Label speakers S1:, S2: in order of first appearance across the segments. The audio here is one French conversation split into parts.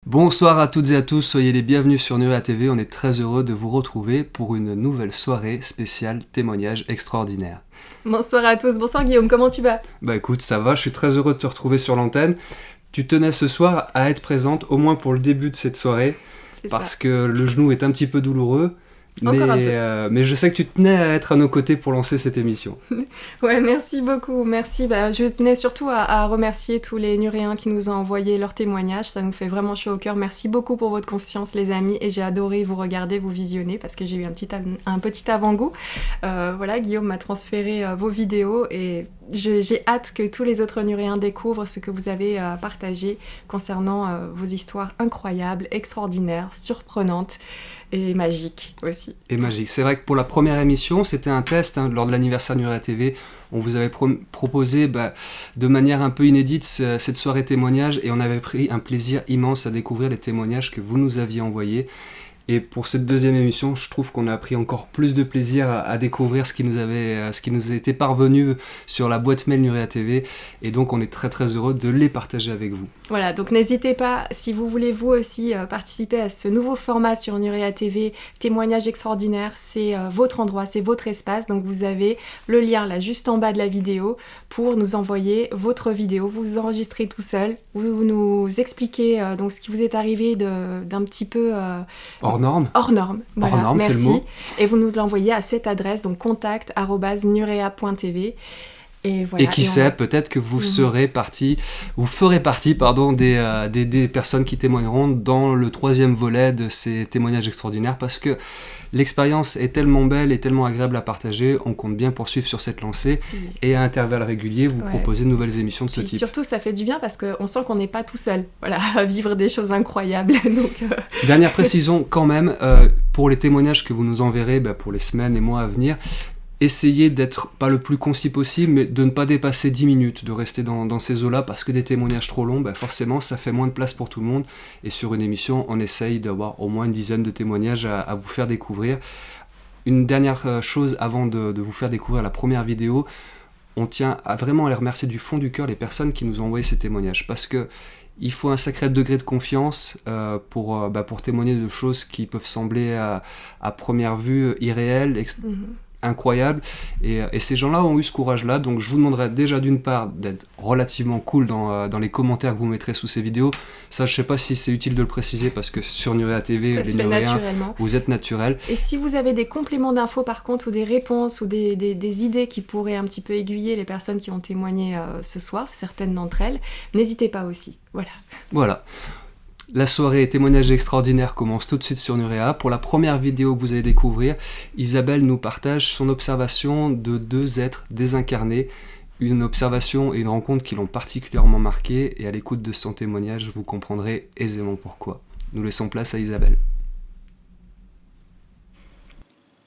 S1: Bonsoir à toutes et à tous, soyez les bienvenus sur Nurea TV, on est très heureux de vous retrouver pour une nouvelle soirée spéciale témoignage extraordinaire.
S2: Bonsoir à tous, bonsoir Guillaume, comment tu vas?
S1: Bah écoute, ça va, je suis très heureux de te retrouver sur l'antenne. Tu tenais ce soir à être présente, au moins pour le début de cette soirée,
S2: C'est
S1: parce
S2: ça.
S1: que le genou est un petit peu douloureux,
S2: Encore un peu.
S1: mais je sais que tu tenais à être à nos côtés pour lancer cette émission.
S2: Ouais, merci beaucoup, merci. Je tenais surtout à remercier tous les Nuréens qui nous ont envoyé leurs témoignages, ça nous fait vraiment chaud au cœur. Merci beaucoup pour votre confiance les amis et j'ai adoré vous regarder, vous visionner parce que j'ai eu un petit avant-goût. Voilà, Guillaume m'a transféré vos vidéos et j'ai hâte que tous les autres Nuréens découvrent ce que vous avez partagé concernant vos histoires incroyables, extraordinaires, surprenantes et magiques aussi.
S1: Et magique. C'est vrai que pour la première émission, c'était un test lors de l'anniversaire Nurea TV. On vous avait proposé de manière un peu inédite cette soirée témoignage et on avait pris un plaisir immense à découvrir les témoignages que vous nous aviez envoyés. Et pour cette deuxième émission, je trouve qu'on a pris encore plus de plaisir à découvrir ce qui nous a été parvenu sur la boîte mail Nurea TV. Et donc on est très très heureux de les partager avec vous.
S2: Voilà, donc n'hésitez pas, si vous voulez vous aussi participer à ce nouveau format sur Nurea TV, témoignage extraordinaire, c'est votre endroit, c'est votre espace. Donc vous avez le lien là juste en bas de la vidéo pour nous envoyer votre vidéo. Vous vous enregistrez tout seul, vous nous expliquez donc ce qui vous est arrivé d'un petit peu...
S1: Hors norme.
S2: Hors norme, voilà,
S1: Hors norme,
S2: merci.
S1: c'est le mot.
S2: Et vous nous l'envoyez à cette adresse, donc contact@nurea.tv. Et, voilà,
S1: et qui sait, peut-être que vous ferez partie des personnes qui témoigneront dans le troisième volet de ces témoignages extraordinaires, parce que l'expérience est tellement belle et tellement agréable à partager, on compte bien poursuivre sur cette lancée et à intervalles réguliers vous proposer de nouvelles émissions de ce type.
S2: Surtout ça fait du bien parce qu'on sent qu'on n'est pas tout seul, voilà, à vivre des choses incroyables. Donc,
S1: Dernière précision quand même, pour les témoignages que vous nous enverrez pour les semaines et mois à venir, essayez d'être pas le plus concis possible, mais de ne pas dépasser 10 minutes, de rester dans ces eaux-là, parce que des témoignages trop longs, forcément, ça fait moins de place pour tout le monde. Et sur une émission, on essaye d'avoir au moins une dizaine de témoignages à vous faire découvrir. Une dernière chose avant de vous faire découvrir la première vidéo, on tient vraiment à les remercier du fond du cœur les personnes qui nous ont envoyé ces témoignages, parce que il faut un sacré degré de confiance pour témoigner de choses qui peuvent sembler à première vue irréelles, incroyable, et ces gens-là ont eu ce courage-là, donc je vous demanderai déjà d'une part d'être relativement cool dans les commentaires que vous mettrez sous ces vidéos. Ça, je sais pas si c'est utile de le préciser, parce que sur Nurea TV, les Nuréens, vous êtes naturels.
S2: Et si vous avez des compléments d'infos par contre, ou des réponses, ou des idées qui pourraient un petit peu aiguiller les personnes qui ont témoigné ce soir, certaines d'entre elles, n'hésitez pas aussi, voilà.
S1: La soirée témoignage extraordinaire commence tout de suite sur Nurea. Pour la première vidéo que vous allez découvrir, Isabelle nous partage son observation de deux êtres désincarnés, une observation et une rencontre qui l'ont particulièrement marquée, et à l'écoute de son témoignage, vous comprendrez aisément pourquoi. Nous laissons place à Isabelle.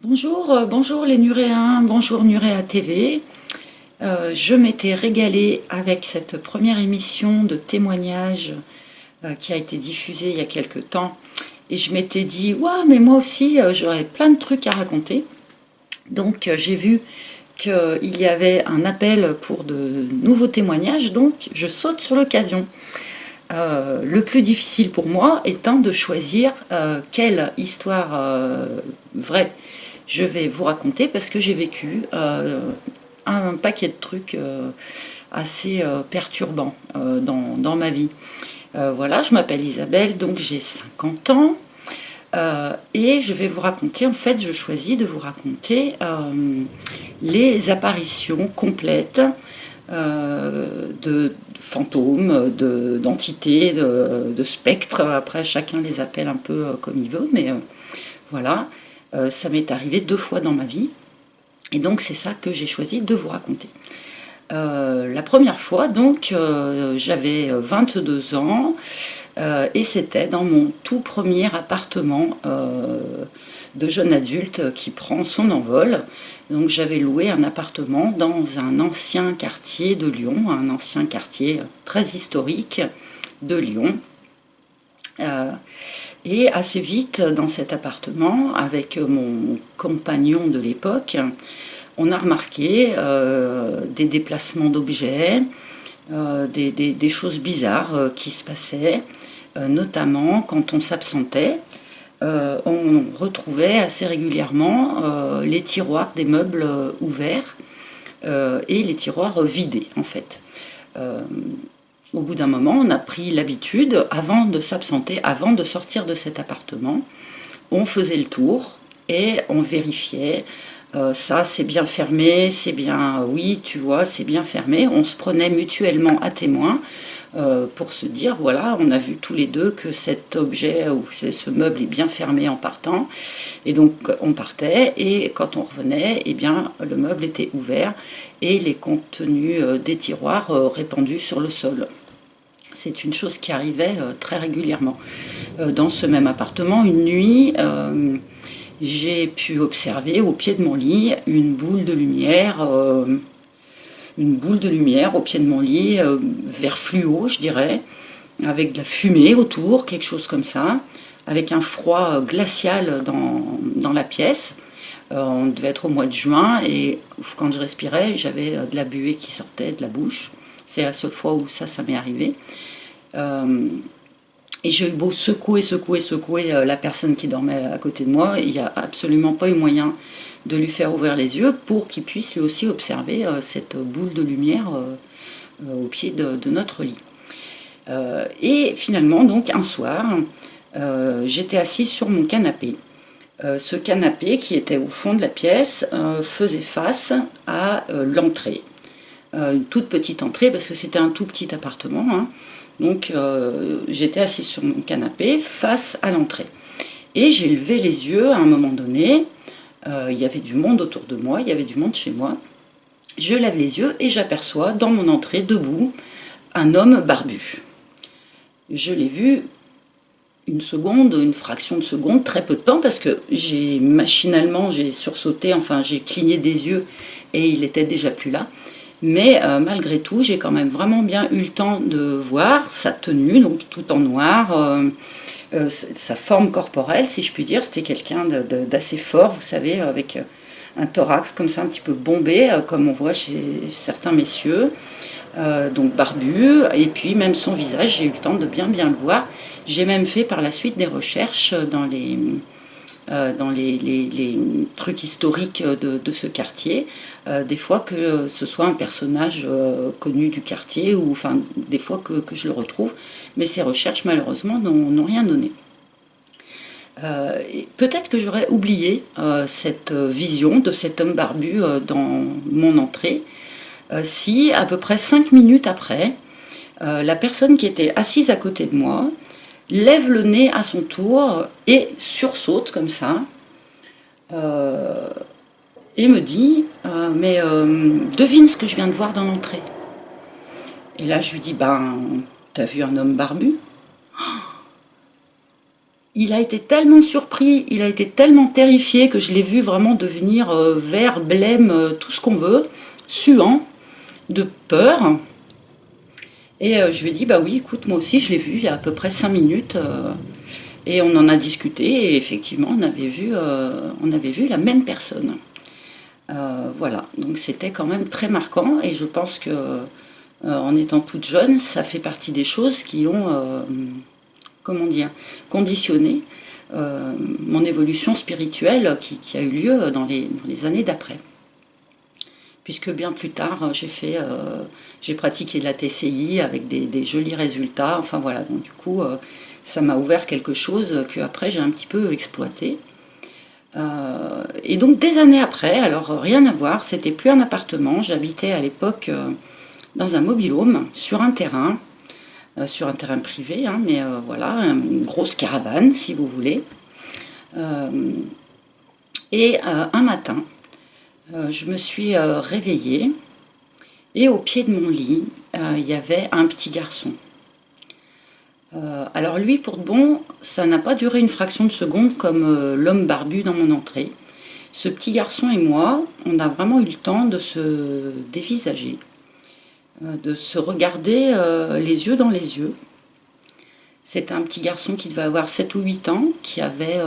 S3: Bonjour les Nuréens, bonjour Nurea TV. Je m'étais régalée avec cette première émission de témoignage qui a été diffusée il y a quelques temps, et je m'étais dit waouh, mais moi aussi j'aurais plein de trucs à raconter. Donc j'ai vu qu'il y avait un appel pour de nouveaux témoignages, donc je saute sur l'occasion. Le plus difficile pour moi étant de choisir quelle histoire vraie je vais vous raconter, parce que j'ai vécu un paquet de trucs assez perturbants dans ma vie. Voilà, je m'appelle Isabelle, donc j'ai 50 ans et je vais vous raconter, en fait, je choisis de vous raconter les apparitions complètes de fantômes, d'entités, de spectres. Après, chacun les appelle un peu comme il veut, mais voilà, ça m'est arrivé 2 fois dans ma vie, et donc c'est ça que j'ai choisi de vous raconter. La première fois, donc, j'avais 22 ans et c'était dans mon tout premier appartement de jeune adulte qui prend son envol. Donc j'avais loué un appartement dans un ancien quartier de Lyon, un ancien quartier très historique de Lyon. Et assez vite, dans cet appartement, avec mon compagnon de l'époque, on a remarqué des déplacements d'objets, des choses bizarres qui se passaient. notamment quand on s'absentait. On retrouvait assez régulièrement les tiroirs des meubles ouverts et les tiroirs vidés en fait. Au bout d'un moment, on a pris l'habitude, avant de s'absenter, avant de sortir de cet appartement, on faisait le tour et on vérifiait. Ça, c'est bien fermé, c'est bien, oui, tu vois, c'est bien fermé. On se prenait mutuellement à témoin pour se dire, voilà, on a vu tous les deux que cet objet ou ce meuble est bien fermé en partant. Et donc, on partait et quand on revenait, eh bien, le meuble était ouvert et les contenus des tiroirs répandus sur le sol. C'est une chose qui arrivait très régulièrement. Dans ce même appartement, une nuit, j'ai pu observer au pied de mon lit une boule de lumière au pied de mon lit, vert fluo, je dirais, avec de la fumée autour, quelque chose comme ça, avec un froid glacial dans la pièce. On devait être au mois de juin et quand je respirais, j'avais de la buée qui sortait de la bouche. C'est la seule fois où ça m'est arrivé. Et j'ai eu beau secouer la personne qui dormait à côté de moi, il n'y a absolument pas eu moyen de lui faire ouvrir les yeux pour qu'il puisse lui aussi observer cette boule de lumière au pied de notre lit. Et finalement, donc un soir, j'étais assise sur mon canapé. Ce canapé qui était au fond de la pièce faisait face à l'entrée. Une toute petite entrée parce que c'était un tout petit appartement. Hein. Donc j'étais assise sur mon canapé face à l'entrée. Et j'ai levé les yeux à un moment donné. Il y avait du monde autour de moi, il y avait du monde chez moi. Je lève les yeux et j'aperçois dans mon entrée, debout, un homme barbu. Je l'ai vu une seconde, une fraction de seconde, très peu de temps, parce que j'ai sursauté, enfin j'ai cligné des yeux et il était déjà plus là. Mais malgré tout, j'ai quand même vraiment bien eu le temps de voir sa tenue, donc tout en noir, sa forme corporelle, si je puis dire. C'était quelqu'un d'assez fort, vous savez, avec un thorax comme ça, un petit peu bombé, comme on voit chez certains messieurs, donc barbu. Et puis même son visage, j'ai eu le temps de bien le voir. J'ai même fait par la suite des recherches dans les trucs historiques de ce quartier, des fois que ce soit un personnage connu du quartier, ou enfin des fois que je le retrouve, mais ces recherches malheureusement n'ont rien donné. Peut-être que j'aurais oublié cette vision de cet homme barbu dans mon entrée, si à peu près 5 minutes après, la personne qui était assise à côté de moi lève le nez à son tour et sursaute comme ça et me dit mais devine ce que je viens de voir dans l'entrée. Et là je lui dis t'as vu un homme barbu? Il a été tellement surpris, il a été tellement terrifié que je l'ai vu vraiment devenir vert, blême, tout ce qu'on veut, suant de peur. Et je lui ai dit, oui, écoute, moi aussi, je l'ai vu il y a à peu près 5 minutes. Et on en a discuté, et effectivement, on avait vu la même personne. Voilà, donc c'était quand même très marquant, et je pense que, en étant toute jeune, ça fait partie des choses qui ont, conditionné mon évolution spirituelle qui a eu lieu dans les années d'après. Puisque bien plus tard, j'ai pratiqué de la TCI avec des jolis résultats. Enfin voilà, donc du coup, ça m'a ouvert quelque chose que après j'ai un petit peu exploité. Et donc des années après, alors rien à voir, c'était plus un appartement. J'habitais à l'époque dans un mobil-home sur un terrain privé, hein, mais voilà, une grosse caravane si vous voulez. Et un matin, je me suis réveillée et au pied de mon lit, il y avait un petit garçon. Alors lui, pour de bon, ça n'a pas duré une fraction de seconde comme l'homme barbu dans mon entrée. Ce petit garçon et moi, on a vraiment eu le temps de se dévisager, de se regarder les yeux dans les yeux. C'était un petit garçon qui devait avoir 7 ou 8 ans, qui avait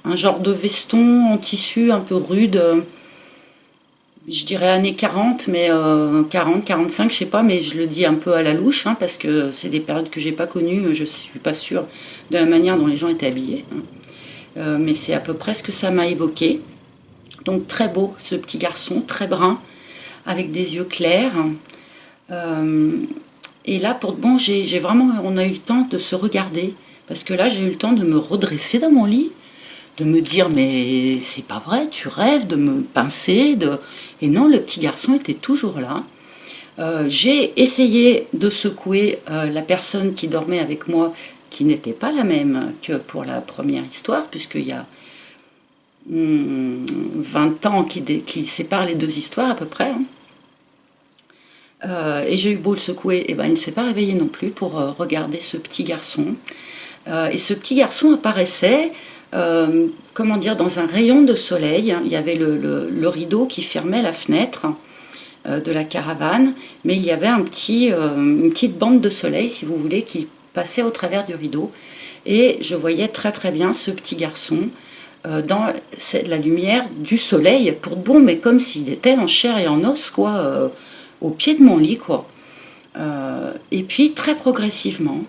S3: un genre de veston en tissu un peu rude, je dirais années 40, mais 40, 45, je sais pas, mais je le dis un peu à la louche, hein, parce que c'est des périodes que j'ai pas connues, je suis pas sûre de la manière dont les gens étaient habillés, hein. Mais c'est à peu près ce que ça m'a évoqué. Donc très beau, ce petit garçon, très brun, avec des yeux clairs. Euh, et là, j'ai vraiment, on a eu le temps de se regarder, parce que là, j'ai eu le temps de me redresser dans mon lit, de me dire mais c'est pas vrai, tu rêves, de me pincer, et non, le petit garçon était toujours là. J'ai essayé de secouer la personne qui dormait avec moi, qui n'était pas la même que pour la première histoire, puisqu'il y a 20 ans qui séparent les deux histoires à peu près, hein. Et j'ai eu beau le secouer, et ben il ne s'est pas réveillé non plus pour regarder ce petit garçon. Et ce petit garçon apparaissait, comment dire, dans un rayon de soleil. Il y avait le rideau qui fermait la fenêtre de la caravane, mais il y avait une petite bande de soleil, si vous voulez, qui passait au travers du rideau. Et je voyais très très bien ce petit garçon dans la lumière du soleil, pour de bon, mais comme s'il était en chair et en os, quoi, au pied de mon lit, quoi. Et puis très progressivement,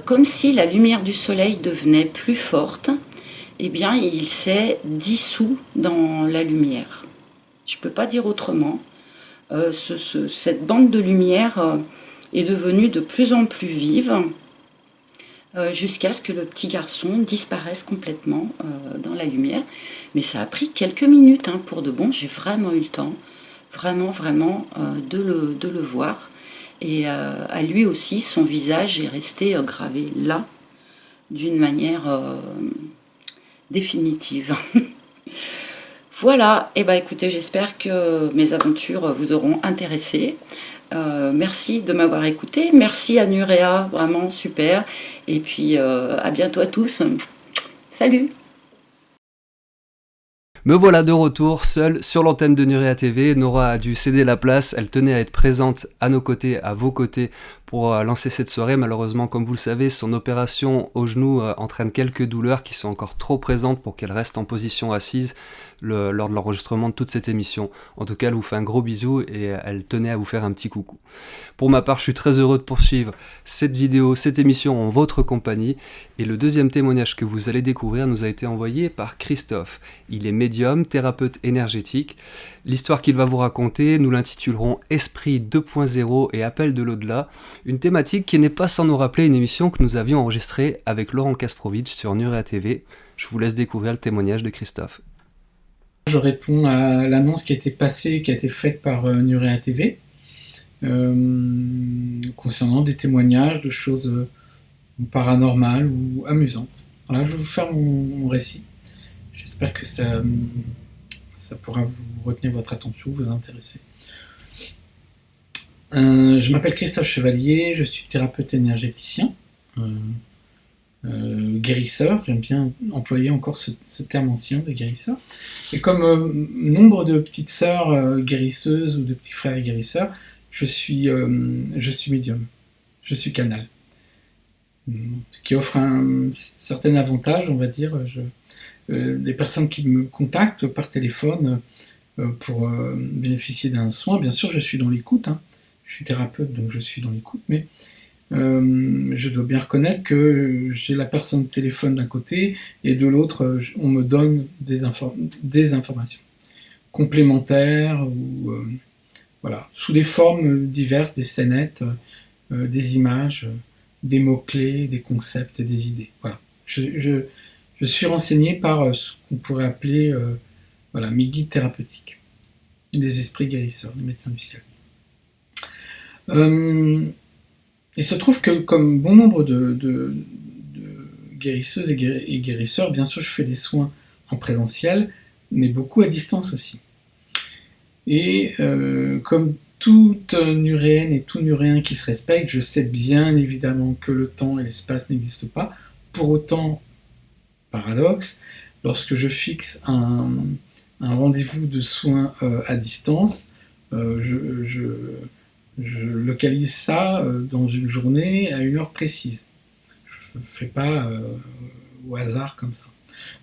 S3: comme si la lumière du soleil devenait plus forte, eh bien il s'est dissous dans la lumière. Je ne peux pas dire autrement. Cette bande de lumière est devenue de plus en plus vive, jusqu'à ce que le petit garçon disparaisse complètement dans la lumière. Mais ça a pris quelques minutes, hein, pour de bon. J'ai vraiment eu le temps, vraiment, de le voir. Et à lui aussi, son visage est resté gravé là, d'une manière définitive. Voilà, et écoutez, j'espère que mes aventures vous auront intéressé. Merci de m'avoir écouté, merci à Nurea, vraiment super. Et puis à bientôt à tous. Salut!
S1: Me voilà de retour, seul, sur l'antenne de Nurea TV. Nora a dû céder la place, elle tenait à être présente à nos côtés, à vos côtés, pour lancer cette soirée. Malheureusement, comme vous le savez, son opération au genou entraîne quelques douleurs qui sont encore trop présentes pour qu'elle reste en position assise lors de l'enregistrement de toute cette émission. En tout cas, elle vous fait un gros bisou et elle tenait à vous faire un petit coucou. Pour ma part, je suis très heureux de poursuivre cette vidéo, cette émission en votre compagnie. Et le deuxième témoignage que vous allez découvrir nous a été envoyé par Christophe. Il est médium, thérapeute énergétique. L'histoire qu'il va vous raconter, nous l'intitulerons Esprit 2.0 et appel de l'au-delà. Une thématique qui n'est pas sans nous rappeler une émission que nous avions enregistrée avec Laurent Kasprovic sur Nurea TV. Je vous laisse découvrir le témoignage de Christophe.
S4: Je réponds à l'annonce qui a été passée, qui a été faite par Nurea TV, concernant des témoignages de choses paranormales ou amusantes. Voilà, je vais vous faire mon récit. J'espère que ça pourra vous retenir votre attention, vous intéresser. Je m'appelle Christophe Chevalier, je suis thérapeute énergéticien, guérisseur, j'aime bien employer encore ce terme ancien de guérisseur. Et comme nombre de petites sœurs guérisseuses ou de petits frères guérisseurs, je suis médium, je suis canal. Ce qui offre un certain avantage, on va dire. Les personnes qui me contactent par téléphone pour bénéficier d'un soin, bien sûr je suis dans l'écoute, hein. Je suis thérapeute donc je suis dans l'écoute, mais je dois bien reconnaître que j'ai la personne téléphone d'un côté et de l'autre on me donne des informations complémentaires ou voilà, sous des formes diverses, des scénettes, des images, des mots-clés, des concepts, des idées. Voilà. Je suis renseigné par ce qu'on pourrait appeler mes guides thérapeutiques, des esprits guérisseurs, des médecins du ciel. Il se trouve que, comme bon nombre de guérisseuses et guérisseurs, bien sûr, je fais des soins en présentiel, mais beaucoup à distance aussi. Et comme toute nuréenne et tout nuréen qui se respecte, je sais bien évidemment que le temps et l'espace n'existent pas. Pour autant, paradoxe, lorsque je fixe un rendez-vous de soins à distance, je localise ça dans une journée à une heure précise. Je ne fais pas au hasard comme ça.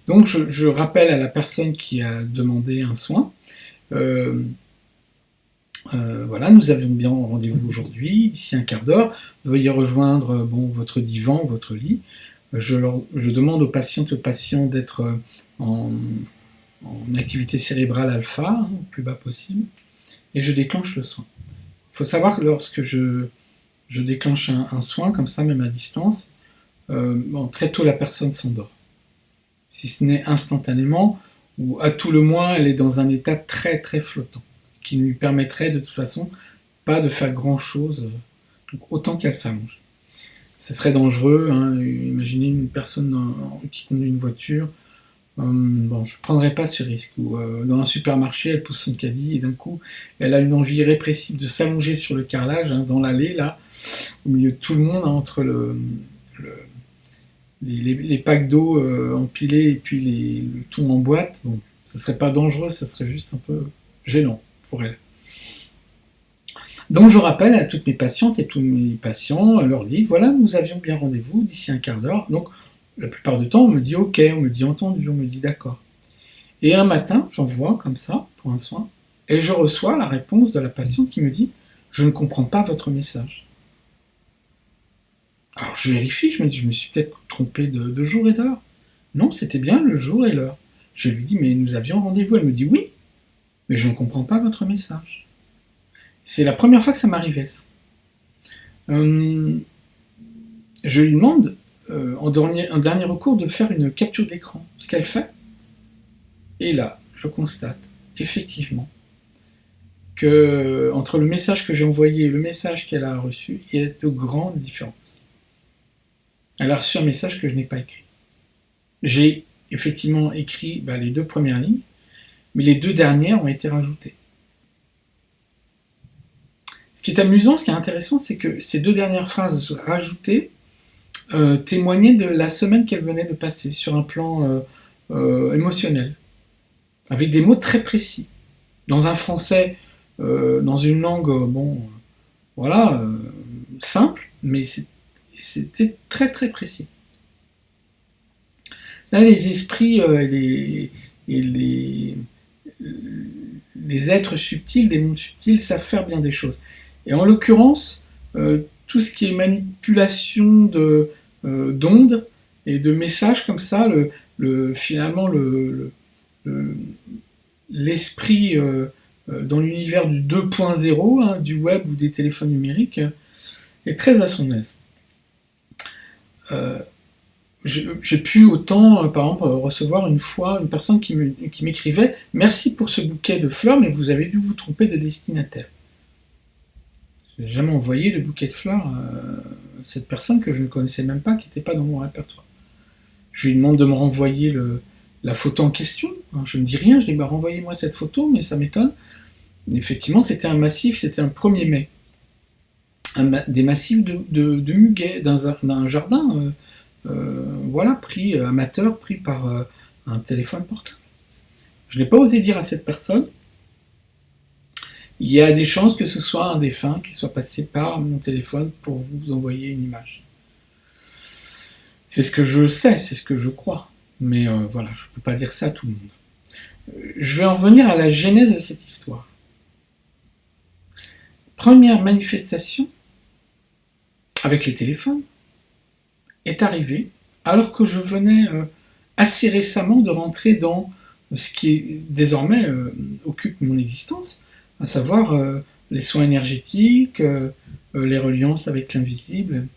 S4: Donc je rappelle à la personne qui a demandé un soin, Voilà, nous avions bien rendez-vous aujourd'hui, d'ici un quart d'heure, veuillez rejoindre votre divan, votre lit. Je demande aux patientes et aux patients d'être en activité cérébrale alpha, le plus bas possible, et je déclenche le soin. Il faut savoir que lorsque je déclenche un soin, comme ça, même à distance, très tôt la personne s'endort. Si ce n'est instantanément, ou à tout le moins, elle est dans un état très très flottant, qui ne lui permettrait de toute façon pas de faire grand chose, donc autant qu'elle s'allonge. Ce serait dangereux, hein, imaginez une personne qui conduit une voiture, je ne prendrais pas ce risque, ou dans un supermarché, elle pousse son caddie et d'un coup, elle a une envie irrépressible de s'allonger sur le carrelage, hein, dans l'allée, là, au milieu de tout le monde, hein, entre les packs d'eau empilés et puis le tout en boîte. Bon, ça serait pas dangereux, ça serait juste un peu gênant pour elle. Donc je rappelle à toutes mes patientes et tous mes patients, leur dire, voilà, nous avions bien rendez-vous d'ici un quart d'heure. Donc la plupart du temps, on me dit ok, on me dit entendu, on me dit d'accord. Et un matin, j'envoie comme ça, pour un soin, et je reçois la réponse de la patiente qui me dit, je ne comprends pas votre message. Alors je vérifie, je me dis, je me suis peut-être trompé de jour et d'heure. Non, c'était bien le jour et l'heure. Je lui dis, mais nous avions rendez-vous. Elle me dit, oui, mais je ne comprends pas votre message. C'est la première fois que ça m'arrivait, ça. Je lui demande, en dernier recours, de faire une capture d'écran. Ce qu'elle fait. Et là, je constate, effectivement, que entre le message que j'ai envoyé et le message qu'elle a reçu, il y a de grandes différences. Elle a reçu un message que je n'ai pas écrit. J'ai effectivement écrit les 2 premières lignes, mais les 2 dernières ont été rajoutées. Ce qui est amusant, ce qui est intéressant, c'est que ces 2 dernières phrases rajoutées témoignaient de la semaine qu'elle venait de passer sur un plan émotionnel, avec des mots très précis, dans un français, dans une langue, simple, mais c'était très très précis. Là, les esprits et les êtres subtils, des mondes subtils, savent faire bien des choses. Et en l'occurrence, tout ce qui est manipulation d'ondes et de messages comme ça, finalement l'esprit dans l'univers du 2.0, hein, du web ou des téléphones numériques, est très à son aise. J'ai pu autant, par exemple, recevoir une fois une personne qui m'écrivait « Merci pour ce bouquet de fleurs, mais vous avez dû vous tromper de destinataire. » Je n'ai jamais envoyé de bouquet de fleurs à cette personne que je ne connaissais même pas, qui n'était pas dans mon répertoire. Je lui demande de me renvoyer la photo en question. Je ne dis rien, je dis renvoyez-moi cette photo, mais ça m'étonne. Effectivement, c'était un massif, c'était un 1er mai. Des massifs de muguet, d'un jardin, pris amateur, pris par un téléphone portable. Je n'ai pas osé dire à cette personne, il y a des chances que ce soit un défunt qui soit passé par mon téléphone pour vous envoyer une image. C'est ce que je sais, c'est ce que je crois. Mais je ne peux pas dire ça à tout le monde. Je vais en revenir à la genèse de cette histoire. Première manifestation avec les téléphones est arrivée alors que je venais assez récemment de rentrer dans ce qui désormais occupe mon existence, à savoir les soins énergétiques, les reliances avec l'invisible.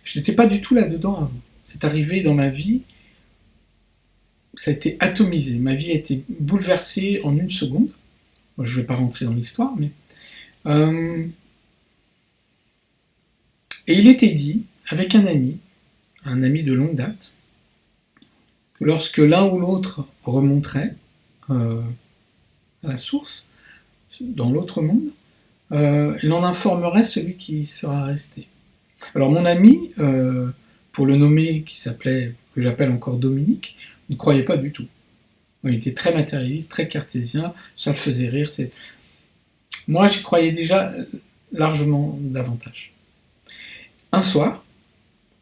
S4: Je n'étais pas du tout là-dedans avant. C'est arrivé dans ma vie, ça a été atomisé. Ma vie a été bouleversée en 1 seconde. Moi, je ne vais pas rentrer dans l'histoire, mais... Et il était dit, avec un ami de longue date, que lorsque l'un ou l'autre remonterait à la source, dans l'autre monde, il en informerait celui qui sera resté. Alors mon ami, pour le nommer, que j'appelle encore Dominique, ne croyait pas du tout. Il était très matérialiste, très cartésien, ça le faisait rire. Moi, j'y croyais déjà largement davantage. Un soir,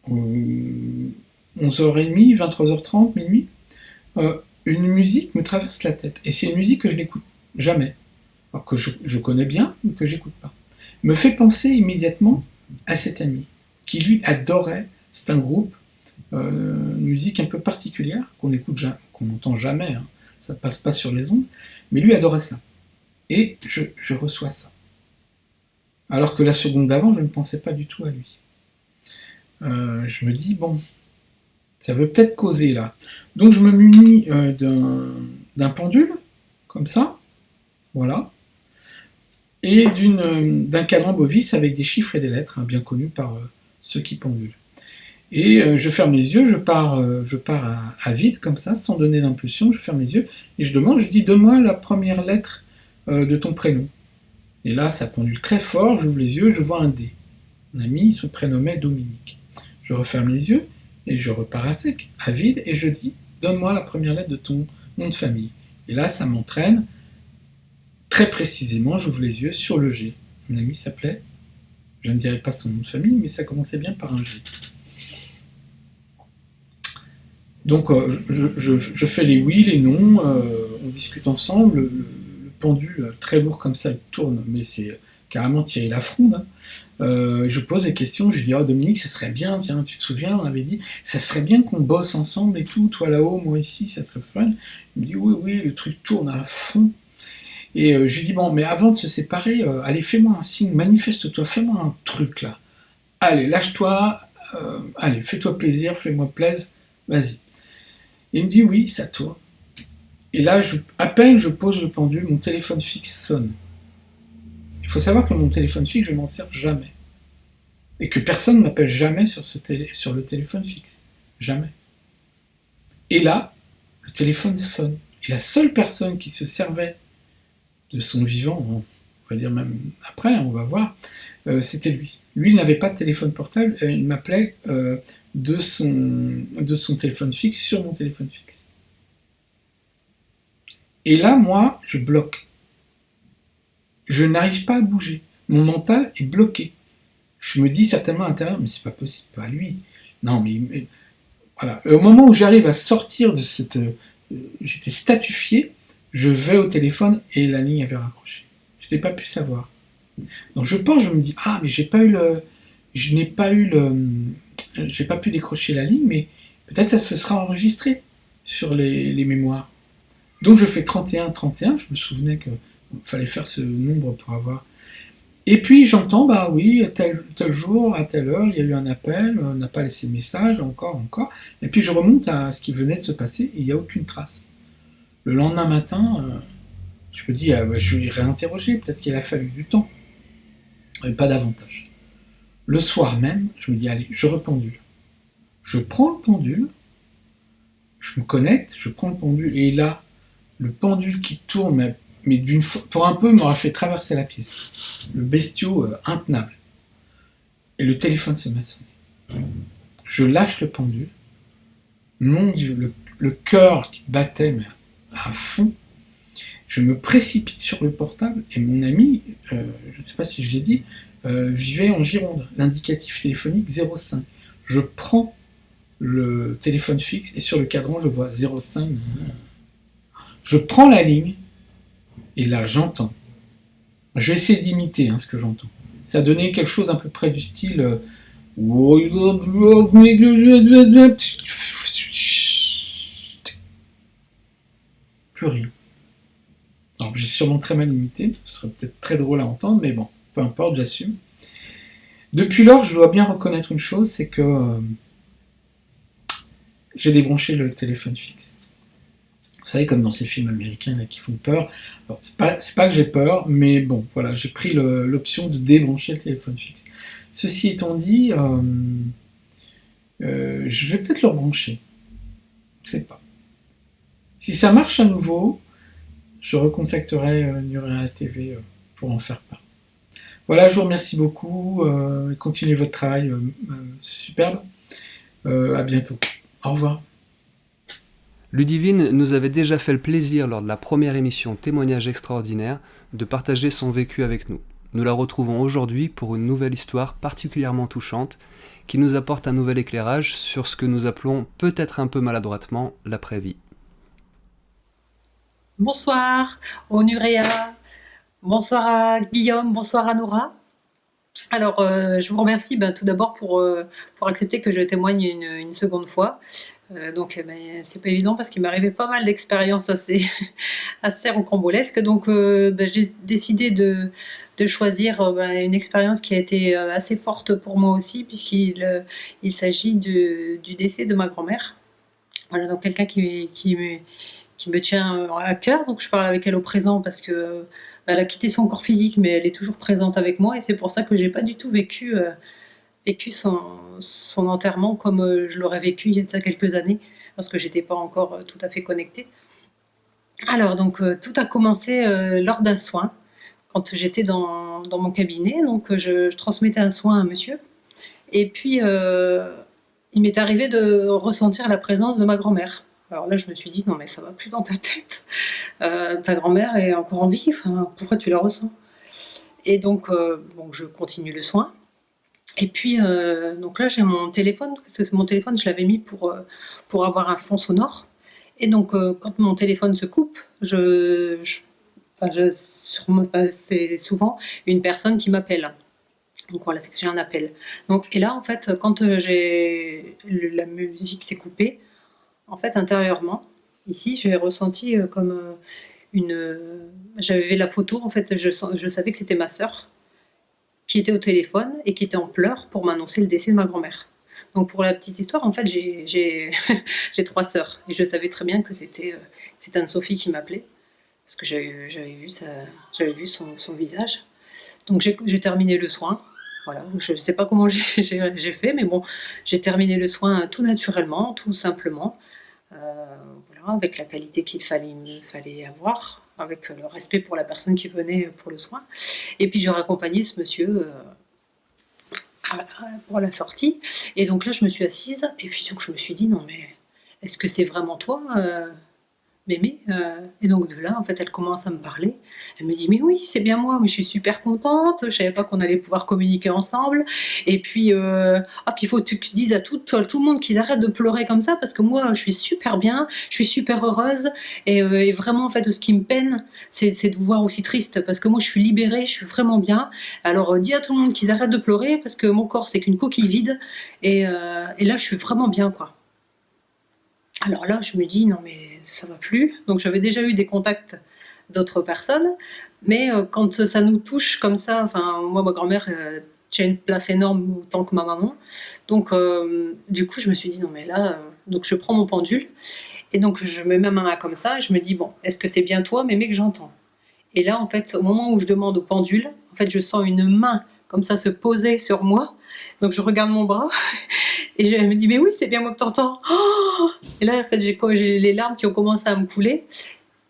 S4: 11h30, 23h30, minuit, une musique me traverse la tête. Et c'est une musique que je n'écoute Jamais. Alors que je connais bien, mais que j'écoute pas. Me fait penser immédiatement à cet ami, qui lui adorait, c'est un groupe, une musique un peu particulière, qu'on n'entend jamais, hein, ça passe pas sur les ondes, mais lui adorait ça. Et je reçois ça. Alors que la seconde d'avant, je ne pensais pas du tout à lui. Je me dis, bon, ça veut peut-être causer là. Donc je me munis d'un pendule, comme ça, voilà, et d'un cadran bovis avec des chiffres et des lettres, hein, bien connus par ceux qui pendulent. Et je ferme les yeux, je pars à vide, comme ça, sans donner d'impulsion, je ferme les yeux, et je dis, donne-moi la première lettre de ton prénom. Et là, ça pendule très fort, j'ouvre les yeux, je vois un D. Mon ami se prénommait Dominique. Je referme les yeux, et je repars à sec, à vide, et je dis, donne-moi la première lettre de ton nom de famille. Et là, ça m'entraîne, très précisément, j'ouvre les yeux sur le G. Mon ami s'appelait, je ne dirais pas son nom de famille, mais ça commençait bien par un G. Donc je fais les oui, les non, on discute ensemble, le pendule très lourd comme ça il tourne, mais c'est carrément Thierry Lafronde. Hein. Je pose des questions, je lui dis, oh Dominique, ça serait bien, tiens, tu te souviens, on avait dit, ça serait bien qu'on bosse ensemble et tout, toi là-haut, moi ici, ça serait fun. Il me dit, oui, le truc tourne à fond. Et je lui dis, bon, mais avant de se séparer, allez, fais-moi un signe, manifeste-toi, fais-moi un truc là. Allez, lâche-toi, allez, fais-toi plaisir, fais-moi plaisir, vas-y. Et il me dit oui, ça tourne. Et là, à peine je pose le pendule, mon téléphone fixe sonne. Il faut savoir que mon téléphone fixe, je m'en sers jamais. Et que personne ne m'appelle jamais sur le téléphone fixe. Jamais. Et là, le téléphone sonne. Et la seule personne qui se servait de son vivant, on va dire même après, on va voir, c'était lui. Lui, il n'avait pas de téléphone portable, il m'appelait de son téléphone fixe sur mon téléphone fixe. Et là, moi, je bloque. Je n'arrive pas à bouger. Mon mental est bloqué. Je me dis certainement à l'intérieur, mais c'est pas possible, pas lui. Non, mais voilà. Et au moment où j'arrive à sortir de cette... j'étais statufié, je vais au téléphone et la ligne avait raccroché. Je n'ai pas pu savoir. Donc je me dis, ah, mais j'ai pas pu décrocher la ligne, mais peut-être ça se sera enregistré sur les mémoires. Donc je fais 31, je me souvenais qu'il fallait faire ce nombre pour avoir. Et puis j'entends, bah oui, tel jour, à telle heure, il y a eu un appel, on n'a pas laissé de message, encore. Et puis je remonte à ce qui venait de se passer, et il n'y a aucune trace. Le lendemain matin, je me dis, je vais réinterroger, peut-être qu'il a fallu du temps. Et pas davantage. Le soir même, je me dis, allez, je rependule. Je prends le pendule, je me connecte, je prends le pendule, et là, le pendule qui tourne, mais pour un peu, m'aura fait traverser la pièce. Le bestiau intenable. Et le téléphone se met à sonner. Je lâche le pendule. Mon Dieu, le cœur qui battait mais à fond. Je me précipite sur le portable, et mon ami, je ne sais pas si je l'ai dit, vivait en Gironde. L'indicatif téléphonique 05. Je prends le téléphone fixe, et sur le cadran, je vois 05. Je prends la ligne, et là, j'entends. Je vais essayer d'imiter ce que j'entends. Ça donnait quelque chose à peu près du style... Plus rien. Alors, j'ai sûrement très mal imité, ce serait peut-être très drôle à entendre, mais bon, peu importe, j'assume. Depuis lors, je dois bien reconnaître une chose, c'est que j'ai débranché le téléphone fixe. Vous savez, comme dans ces films américains là, qui font peur. Alors, c'est pas que j'ai peur, mais bon, voilà, j'ai pris l'option de débrancher le téléphone fixe. Ceci étant dit, je vais peut-être le rebrancher. Je sais pas. Si ça marche à nouveau, je recontacterai Nurea TV pour en faire part. Voilà, je vous remercie beaucoup. Continuez votre travail superbe. À bientôt. Au revoir.
S1: Ludivine nous avait déjà fait le plaisir lors de la première émission Témoignages extraordinaires de partager son vécu avec nous. Nous la retrouvons aujourd'hui pour une nouvelle histoire particulièrement touchante qui nous apporte un nouvel éclairage sur ce que nous appelons peut-être un peu maladroitement l'après-vie.
S5: Bonsoir Onurea, bonsoir à Guillaume, bonsoir à Nora. Alors, je vous remercie tout d'abord pour accepter que je témoigne une seconde fois. C'est pas évident parce qu'il m'arrivait pas mal d'expériences assez, assez rocambolesques. Donc, j'ai décidé de choisir une expérience qui a été assez forte pour moi aussi, puisqu'il s'agit du décès de ma grand-mère. Voilà, donc quelqu'un qui me tient à cœur. Donc, je parle avec elle au présent parce que elle a quitté son corps physique, mais elle est toujours présente avec moi, et c'est pour ça que j'ai pas du tout vécu son enterrement comme je l'aurais vécu il y a de ça quelques années, parce que j'étais pas encore tout à fait connectée. Alors, donc, tout a commencé lors d'un soin, quand j'étais dans mon cabinet. Donc, je transmettais un soin à un monsieur, et puis il m'est arrivé de ressentir la présence de ma grand-mère. Alors là, je me suis dit, non mais ça va plus dans ta tête. Ta grand-mère est encore en vie, enfin, pourquoi tu la ressens? Et donc, je continue le soin. Et puis, donc là, j'ai mon téléphone, parce que mon téléphone, je l'avais mis pour avoir un fond sonore. Et donc, quand mon téléphone se coupe, c'est souvent une personne qui m'appelle. Donc voilà, c'est que j'ai un appel. Donc, et là, en fait, quand la musique s'est coupée, en fait, intérieurement, ici, j'ai ressenti comme j'avais la photo, en fait, je savais que c'était ma sœur qui était au téléphone et qui était en pleurs pour m'annoncer le décès de ma grand-mère. Donc pour la petite histoire, en fait, j'ai 3 sœurs, et je savais très bien que c'était Anne-Sophie qui m'appelait, parce que j'avais vu son visage. Donc j'ai terminé le soin. Voilà, je ne sais pas comment j'ai fait, mais bon, j'ai terminé le soin tout naturellement, tout simplement. Voilà, avec la qualité qu'il fallait avoir, avec le respect pour la personne qui venait pour le soin. Et puis j'ai raccompagné ce monsieur pour la sortie. Et donc là, je me suis assise, et puis donc je me suis dit, non mais, est-ce que c'est vraiment toi, Mémé? Et donc de là, en fait, elle commence à me parler. Elle me dit, mais oui, c'est bien moi, mais je suis super contente, je savais pas qu'on allait pouvoir communiquer ensemble. Et puis, puis il faut que tu dises à tout le monde qu'ils arrêtent de pleurer comme ça, parce que moi, je suis super bien, je suis super heureuse. Et vraiment, en fait, ce qui me peine, c'est de vous voir aussi triste, parce que moi, je suis libérée, je suis vraiment bien. Alors, dis à tout le monde qu'ils arrêtent de pleurer, parce que mon corps, c'est qu'une coquille vide. Et là, je suis vraiment bien, quoi. Alors là, je me dis, non mais ça va plus. Donc j'avais déjà eu des contacts d'autres personnes, mais quand ça nous touche comme ça, enfin moi, ma grand-mère tient une place énorme autant que ma maman. Donc du coup, je me suis dit, non mais là, donc je prends mon pendule, et donc je mets ma main comme ça, et je me dis, bon, est-ce que c'est bien toi, Mémé, que j'entends? Et là, en fait, au moment où je demande au pendule, en fait, je sens une main comme ça se poser sur moi. Donc je regarde mon bras, et elle me dit, mais oui, c'est bien moi que t'entends. Oh, et là, en fait, j'ai les larmes qui ont commencé à me couler.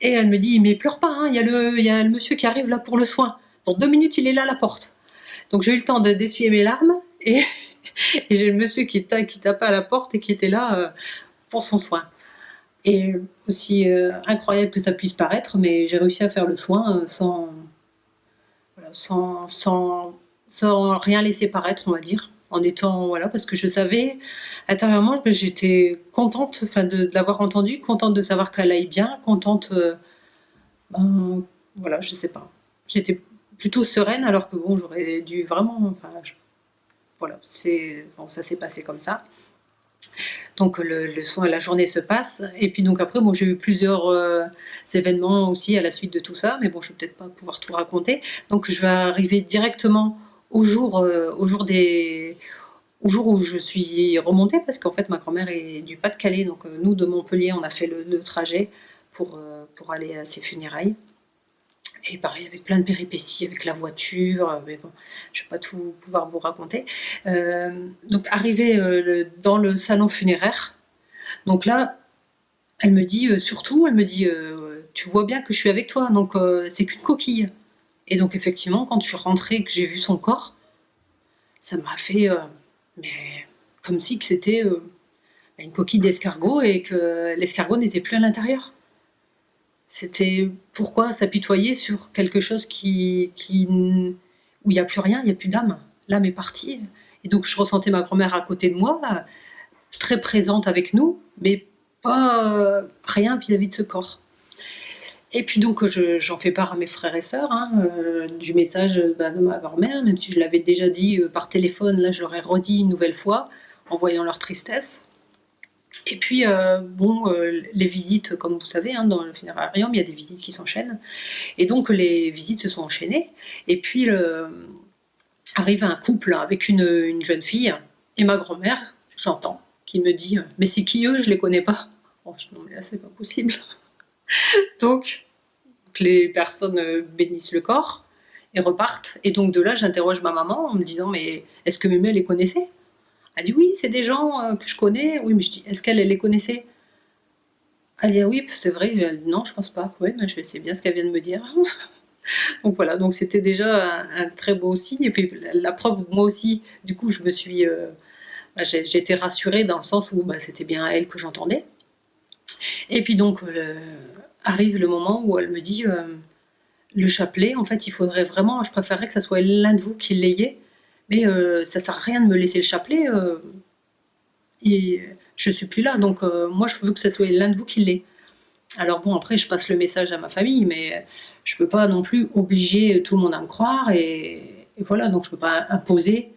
S5: Et elle me dit, mais pleure pas, hein, il y a le monsieur qui arrive là pour le soin. Dans 2 minutes, il est là à la porte. Donc j'ai eu le temps d'essuyer mes larmes, et j'ai le monsieur qui tapait à la porte et qui était là pour son soin. Et aussi incroyable que ça puisse paraître, mais j'ai réussi à faire le soin sans rien laisser paraître, on va dire. En étant, voilà, parce que je savais, intérieurement, j'étais contente, enfin, de l'avoir entendue, contente de savoir qu'elle aille bien, contente, voilà, je sais pas. J'étais plutôt sereine, alors que bon, j'aurais dû vraiment, enfin, voilà, bon, ça s'est passé comme ça. Donc le soin, la journée se passe, et puis donc après, bon, j'ai eu plusieurs événements aussi à la suite de tout ça, mais bon, je vais peut-être pas pouvoir tout raconter. Donc je vais arriver directement au jour où je suis remontée, parce qu'en fait ma grand-mère est du Pas-de-Calais, donc nous de Montpellier on a fait le trajet pour aller à ses funérailles. Et pareil, avec plein de péripéties, avec la voiture, mais bon, je ne vais pas tout pouvoir vous raconter. Donc arrivé dans le salon funéraire, donc là, elle me dit, tu vois bien que je suis avec toi, donc c'est qu'une coquille. Et donc effectivement, quand je suis rentrée et que j'ai vu son corps, ça m'a fait mais comme si que c'était une coquille d'escargot, et que l'escargot n'était plus à l'intérieur. C'était pourquoi s'apitoyer sur quelque chose où il n'y a plus rien, il n'y a plus d'âme. L'âme est partie. Et donc je ressentais ma grand-mère à côté de moi, très présente avec nous, mais pas rien vis-à-vis de ce corps. Et puis donc j'en fais part à mes frères et sœurs, hein, du message de ma grand-mère, même si je l'avais déjà dit par téléphone, là je l'aurais redit une nouvelle fois, en voyant leur tristesse. Et puis, les visites, comme vous savez, hein, dans le funérarium, il y a des visites qui s'enchaînent. Et donc, les visites se sont enchaînées. Et puis, arrive un couple avec une jeune fille, et ma grand-mère, j'entends, qui me dit « Mais c'est qui eux? Je les connais pas. » Oh, non, mais là, c'est pas possible. Donc, les personnes bénissent le corps et repartent. Et donc, de là, j'interroge ma maman en me disant « Mais est-ce que Mémé les connaissait ?» Elle dit oui, c'est des gens que je connais. Oui, mais je dis, est-ce qu'elle les connaissait? Elle dit oui, c'est vrai. Elle dit, non, je pense pas. Oui, mais je sais bien ce qu'elle vient de me dire. Donc voilà, donc c'était déjà un très beau signe. Et puis la preuve, moi aussi, du coup, je me suis, j'ai été rassurée dans le sens où c'était bien elle que j'entendais. Et puis donc arrive le moment où elle me dit, le chapelet, en fait, il faudrait vraiment, je préférerais que ça soit l'un de vous qui l'ayez. Mais ça sert à rien de me laisser le chapelet, et je suis plus là, donc moi je veux que ce soit l'un de vous qui l'ait. Alors bon, après je passe le message à ma famille, mais je peux pas non plus obliger tout le monde à me croire, et voilà, donc je peux pas imposer,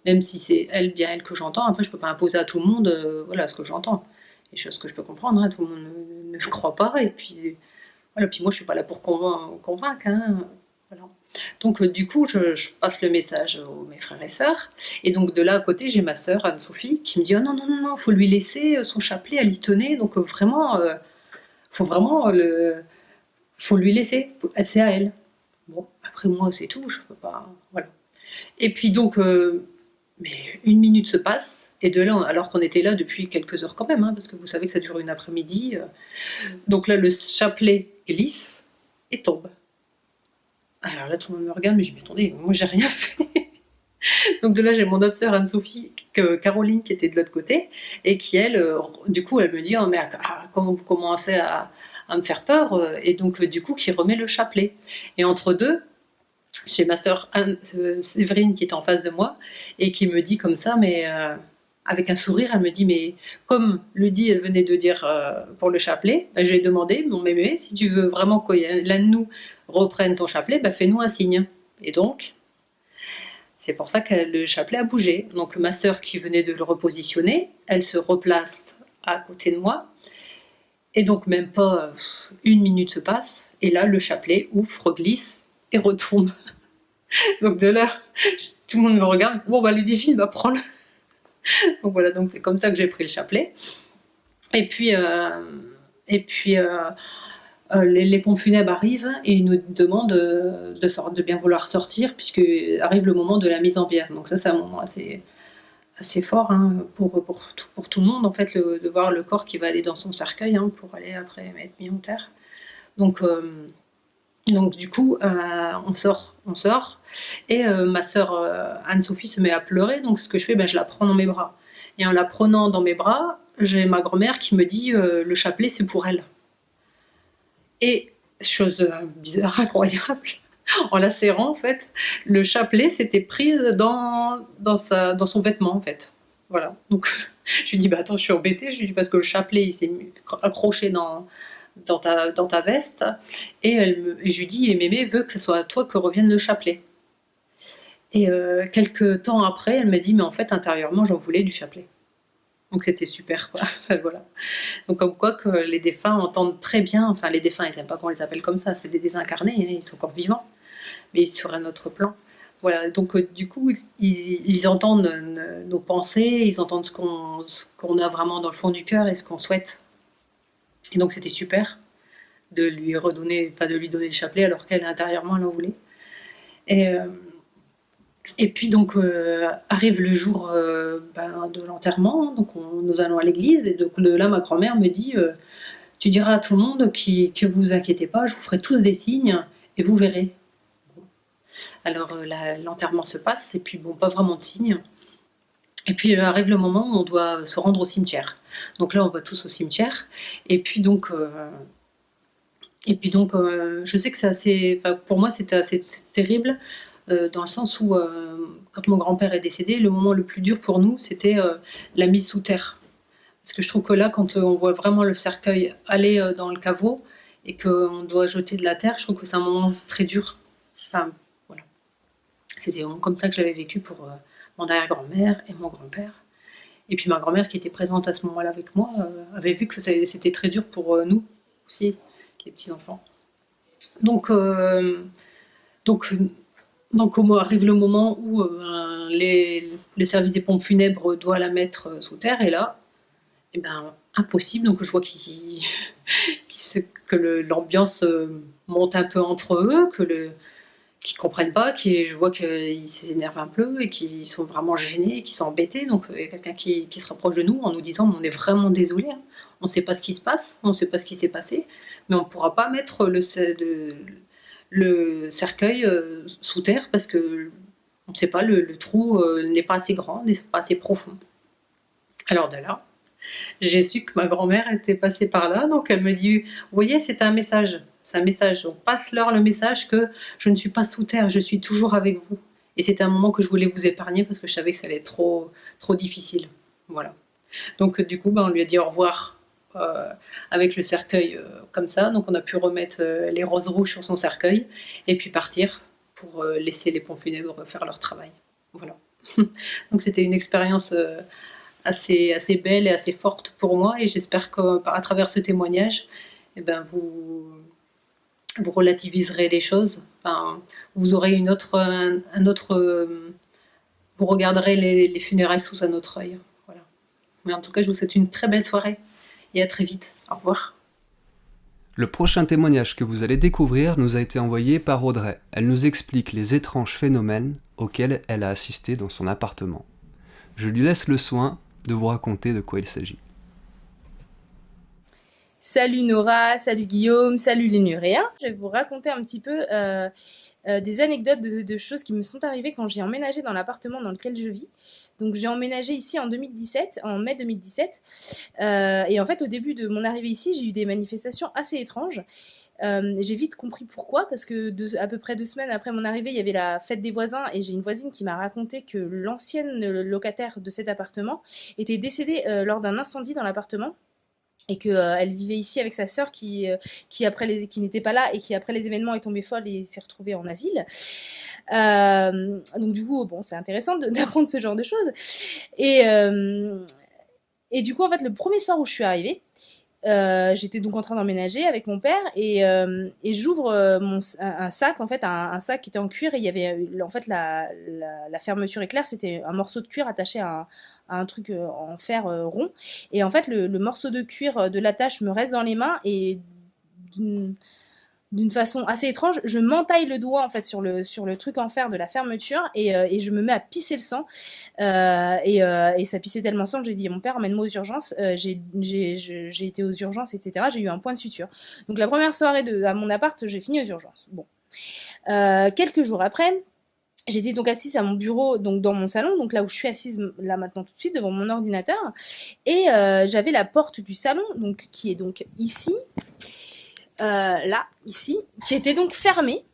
S5: même si c'est bien elle que j'entends, après je peux pas imposer à tout le monde voilà ce que j'entends. Des choses que je peux comprendre, hein, tout le monde ne croit pas, et puis voilà, puis moi je suis pas là pour convaincre, hein, voilà. Donc du coup, je passe le message à mes frères et sœurs. Et donc de là à côté, j'ai ma sœur Anne-Sophie qui me dit « Oh non, non, non, non, faut lui laisser son chapelet, elle y tenait. Donc vraiment, faut lui laisser. C'est à elle. » Bon, après moi, c'est tout, je peux pas... Voilà. Et puis donc, mais une minute se passe. Et de là, alors qu'on était là depuis quelques heures quand même, hein, parce que vous savez que ça dure une après-midi. Donc là, le chapelet glisse et tombe. Alors là, tout le monde me regarde, mais je dis, mais attendez, moi j'ai rien fait. Donc de là, j'ai mon autre sœur Anne-Sophie, Caroline, qui était de l'autre côté, et qui, elle, du coup, elle me dit, oh, mais comment vous commencez à me faire peur, et donc du coup, qui remet le chapelet. Et entre deux, j'ai ma sœur Séverine qui est en face de moi, et qui me dit comme ça, mais avec un sourire, elle me dit, mais comme Ludie, elle venait de dire pour le chapelet, je lui ai demandé, mon mémé, si tu veux vraiment que l'un de nous reprenne ton chapelet, fais-nous un signe. Et donc, c'est pour ça que le chapelet a bougé. Donc ma sœur qui venait de le repositionner, elle se replace à côté de moi. Et donc même pas une minute se passe, et là le chapelet reglisse et retombe. Donc de là, tout le monde me regarde, bon Ludivine va prendre. Donc voilà, donc c'est comme ça que j'ai pris le chapelet. Et puis les pompes funèbres arrivent et ils nous demandent de bien vouloir sortir, puisque arrive le moment de la mise en bière. Donc ça, c'est un moment assez fort, hein, pour tout le monde, en fait, de voir le corps qui va aller dans son cercueil, hein, pour aller après être mis en terre. Donc du coup, on sort. Et ma sœur Anne-Sophie se met à pleurer. Donc ce que je fais, je la prends dans mes bras. Et en la prenant dans mes bras, j'ai ma grand-mère qui me dit le chapelet, c'est pour elle. Et, chose bizarre, incroyable, en la serrant, en fait, le chapelet s'était prise dans son vêtement, en fait. Voilà. Donc, je lui dis, attends, je suis embêtée. Je lui dis, parce que le chapelet, il s'est accroché dans ta veste. Et je lui dis, et Mémé veut que ce soit à toi que revienne le chapelet. Et quelques temps après, elle m'a dit, mais en fait, intérieurement, j'en voulais du chapelet. Donc c'était super, quoi. Voilà. Donc comme quoi que les défunts entendent très bien, enfin les défunts, ils n'aiment pas qu'on les appelle comme ça, c'est des désincarnés, hein, ils sont encore vivants, mais sur un autre plan. Voilà, donc du coup, ils entendent nos pensées, ils entendent ce qu'on a vraiment dans le fond du cœur et ce qu'on souhaite. Et donc c'était super de lui donner le chapelet alors qu'elle, intérieurement, elle en voulait. Et puis donc arrive le jour de l'enterrement, donc nous allons à l'église, et donc là ma grand-mère me dit tu diras à tout le monde que vous inquiétez pas, je vous ferai tous des signes et vous verrez. Alors l'enterrement se passe, et puis pas vraiment de signes. Et puis arrive le moment où on doit se rendre au cimetière. Donc là on va tous au cimetière, et puis donc je sais que c'est assez, pour moi c'était assez terrible. Dans le sens où, quand mon grand-père est décédé, le moment le plus dur pour nous, c'était la mise sous terre. Parce que je trouve que là, quand on voit vraiment le cercueil aller dans le caveau, et qu'on doit jeter de la terre, je trouve que c'est un moment très dur. Enfin, voilà. C'était vraiment comme ça que je l'avais vécu pour mon arrière-grand-mère et mon grand-père. Et puis ma grand-mère qui était présente à ce moment-là avec moi avait vu que c'était très dur pour nous aussi, les petits-enfants. Donc arrive le moment où le service des pompes funèbres doit la mettre sous terre, et là, eh ben, impossible. Donc je vois que l'ambiance monte un peu entre eux, qu'ils comprennent pas, je vois qu'ils s'énervent un peu et qu'ils sont vraiment gênés et qu'ils sont embêtés. Donc il y a quelqu'un qui se rapproche de nous en nous disant on est vraiment désolé, hein. On ne sait pas ce qui se passe, on ne sait pas ce qui s'est passé, mais on ne pourra pas mettre le cercueil sous terre parce que on ne sait pas, le trou n'est pas assez grand, n'est pas assez profond. Alors de là, j'ai su que ma grand-mère était passée par là, donc elle me dit, vous voyez, c'est un message, donc passe-leur le message que je ne suis pas sous terre, je suis toujours avec vous. Et c'était un moment que je voulais vous épargner parce que je savais que ça allait être trop, trop difficile. Voilà. Donc du coup, on lui a dit au revoir avec le cercueil comme ça, donc on a pu remettre les roses rouges sur son cercueil et puis partir pour laisser les pompes funèbres faire leur travail. Voilà. Donc c'était une expérience assez belle et assez forte pour moi, et j'espère qu'à travers ce témoignage, vous relativiserez les choses. Enfin, vous aurez vous regarderez les funérailles sous un autre œil. Voilà. Mais en tout cas, je vous souhaite une très belle soirée et à très vite. Au revoir.
S1: Le prochain témoignage que vous allez découvrir nous a été envoyé par Audrey. Elle nous explique les étranges phénomènes auxquels elle a assisté dans son appartement. Je lui laisse le soin de vous raconter de quoi il s'agit.
S6: Salut Nora, salut Guillaume, salut les Nuréens. Je vais vous raconter un petit peu des anecdotes de choses qui me sont arrivées quand j'ai emménagé dans l'appartement dans lequel je vis. Donc j'ai emménagé ici en mai 2017. Et en fait, au début de mon arrivée ici, j'ai eu des manifestations assez étranges. J'ai vite compris pourquoi, parce que à peu près 2 semaines après mon arrivée, il y avait la fête des voisins, et j'ai une voisine qui m'a raconté que l'ancienne locataire de cet appartement était décédée lors d'un incendie dans l'appartement, et qu'elle vivait ici avec sa sœur qui n'était pas là, et qui après les événements est tombée folle et s'est retrouvée en asile. Donc du coup, bon, c'est intéressant d'apprendre ce genre de choses. Et du coup, en fait, le premier soir où je suis arrivée, j'étais donc en train d'emménager avec mon père, et j'ouvre un sac, en fait, un sac qui était en cuir, et il y avait en fait la fermeture éclair, c'était un morceau de cuir attaché à un truc en fer rond, et en fait le morceau de cuir de l'attache me reste dans les mains, et d'une façon assez étrange, je m'entaille le doigt en fait sur le truc en fer de la fermeture, et je me mets à pisser le sang, et ça pissait tellement sang que j'ai dit à mon père, emmène-moi aux urgences. J'ai été aux urgences, etc. J'ai eu un point de suture. Donc la première soirée à mon appart, j'ai fini aux urgences. Bon, quelques jours après, j'étais donc assise à mon bureau, donc dans mon salon, donc là où je suis assise là maintenant tout de suite devant mon ordinateur, et j'avais la porte du salon, donc qui est donc ici. Là, ici, qui était donc fermée.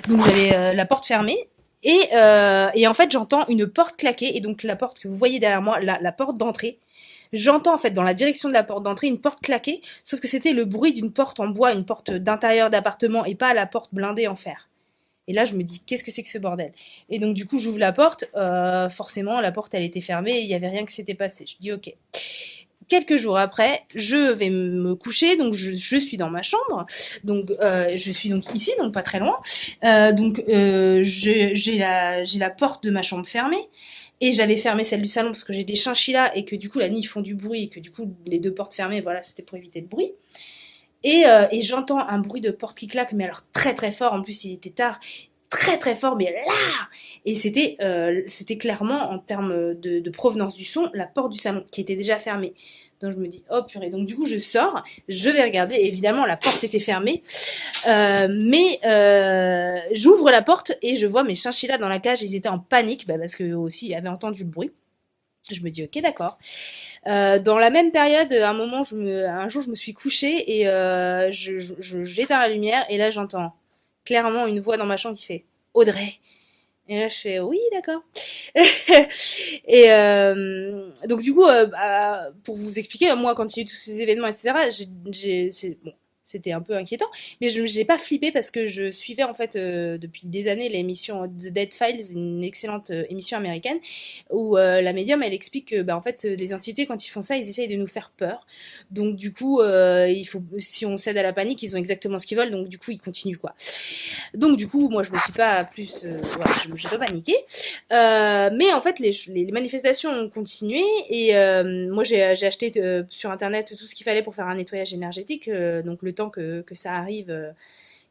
S6: Donc j'avais la porte fermée, et en fait j'entends une porte claquer, et donc la porte que vous voyez derrière moi, la porte d'entrée, j'entends en fait dans la direction de la porte d'entrée une porte claquer, sauf que c'était le bruit d'une porte en bois, une porte d'intérieur d'appartement, et pas la porte blindée en fer. Et là je me dis, qu'est-ce que c'est que ce bordel? Et donc du coup j'ouvre la porte, forcément la porte elle était fermée, et il y avait rien qui s'était passé. Je dis ok. Quelques jours après, je vais me coucher, donc je suis dans ma chambre, donc je suis donc ici, donc pas très loin, donc j'ai la porte de ma chambre fermée, et j'avais fermé celle du salon parce que j'ai des chinchillas, et que du coup la nuit ils font du bruit, et que du coup les 2 portes fermées, voilà, c'était pour éviter le bruit. Et j'entends un bruit de porte qui claque, mais alors très très fort, en plus il était tard, très très fort, mais là, et c'était clairement en termes de provenance du son, la porte du salon qui était déjà fermée. Donc je me dis oh purée, donc du coup je sors, je vais regarder, et évidemment la porte était fermée, mais j'ouvre la porte et je vois mes chinchillas dans la cage, ils étaient en panique, parce que aussi ils avaient entendu le bruit. Je me dis ok, d'accord. Dans la même période, un jour je me suis couchée, et j'éteins la lumière, et là j'entends clairement une voix dans ma chambre qui fait Audrey. Et là je fais oui, d'accord. Et donc du coup, pour vous expliquer, moi quand il y a eu tous ces événements, etc., c'était un peu inquiétant, mais je n'ai pas flippé parce que je suivais en fait depuis des années l'émission The Dead Files, une excellente émission américaine où la médium elle explique que en fait les entités quand ils font ça ils essayent de nous faire peur, donc du coup il faut, si on cède à la panique ils ont exactement ce qu'ils veulent, donc du coup ils continuent quoi. Donc du coup moi je me suis pas plus voilà, j'ai pas paniqué, mais en fait les manifestations ont continué et moi j'ai acheté sur internet tout ce qu'il fallait pour faire un nettoyage énergétique, donc le temps que ça arrive,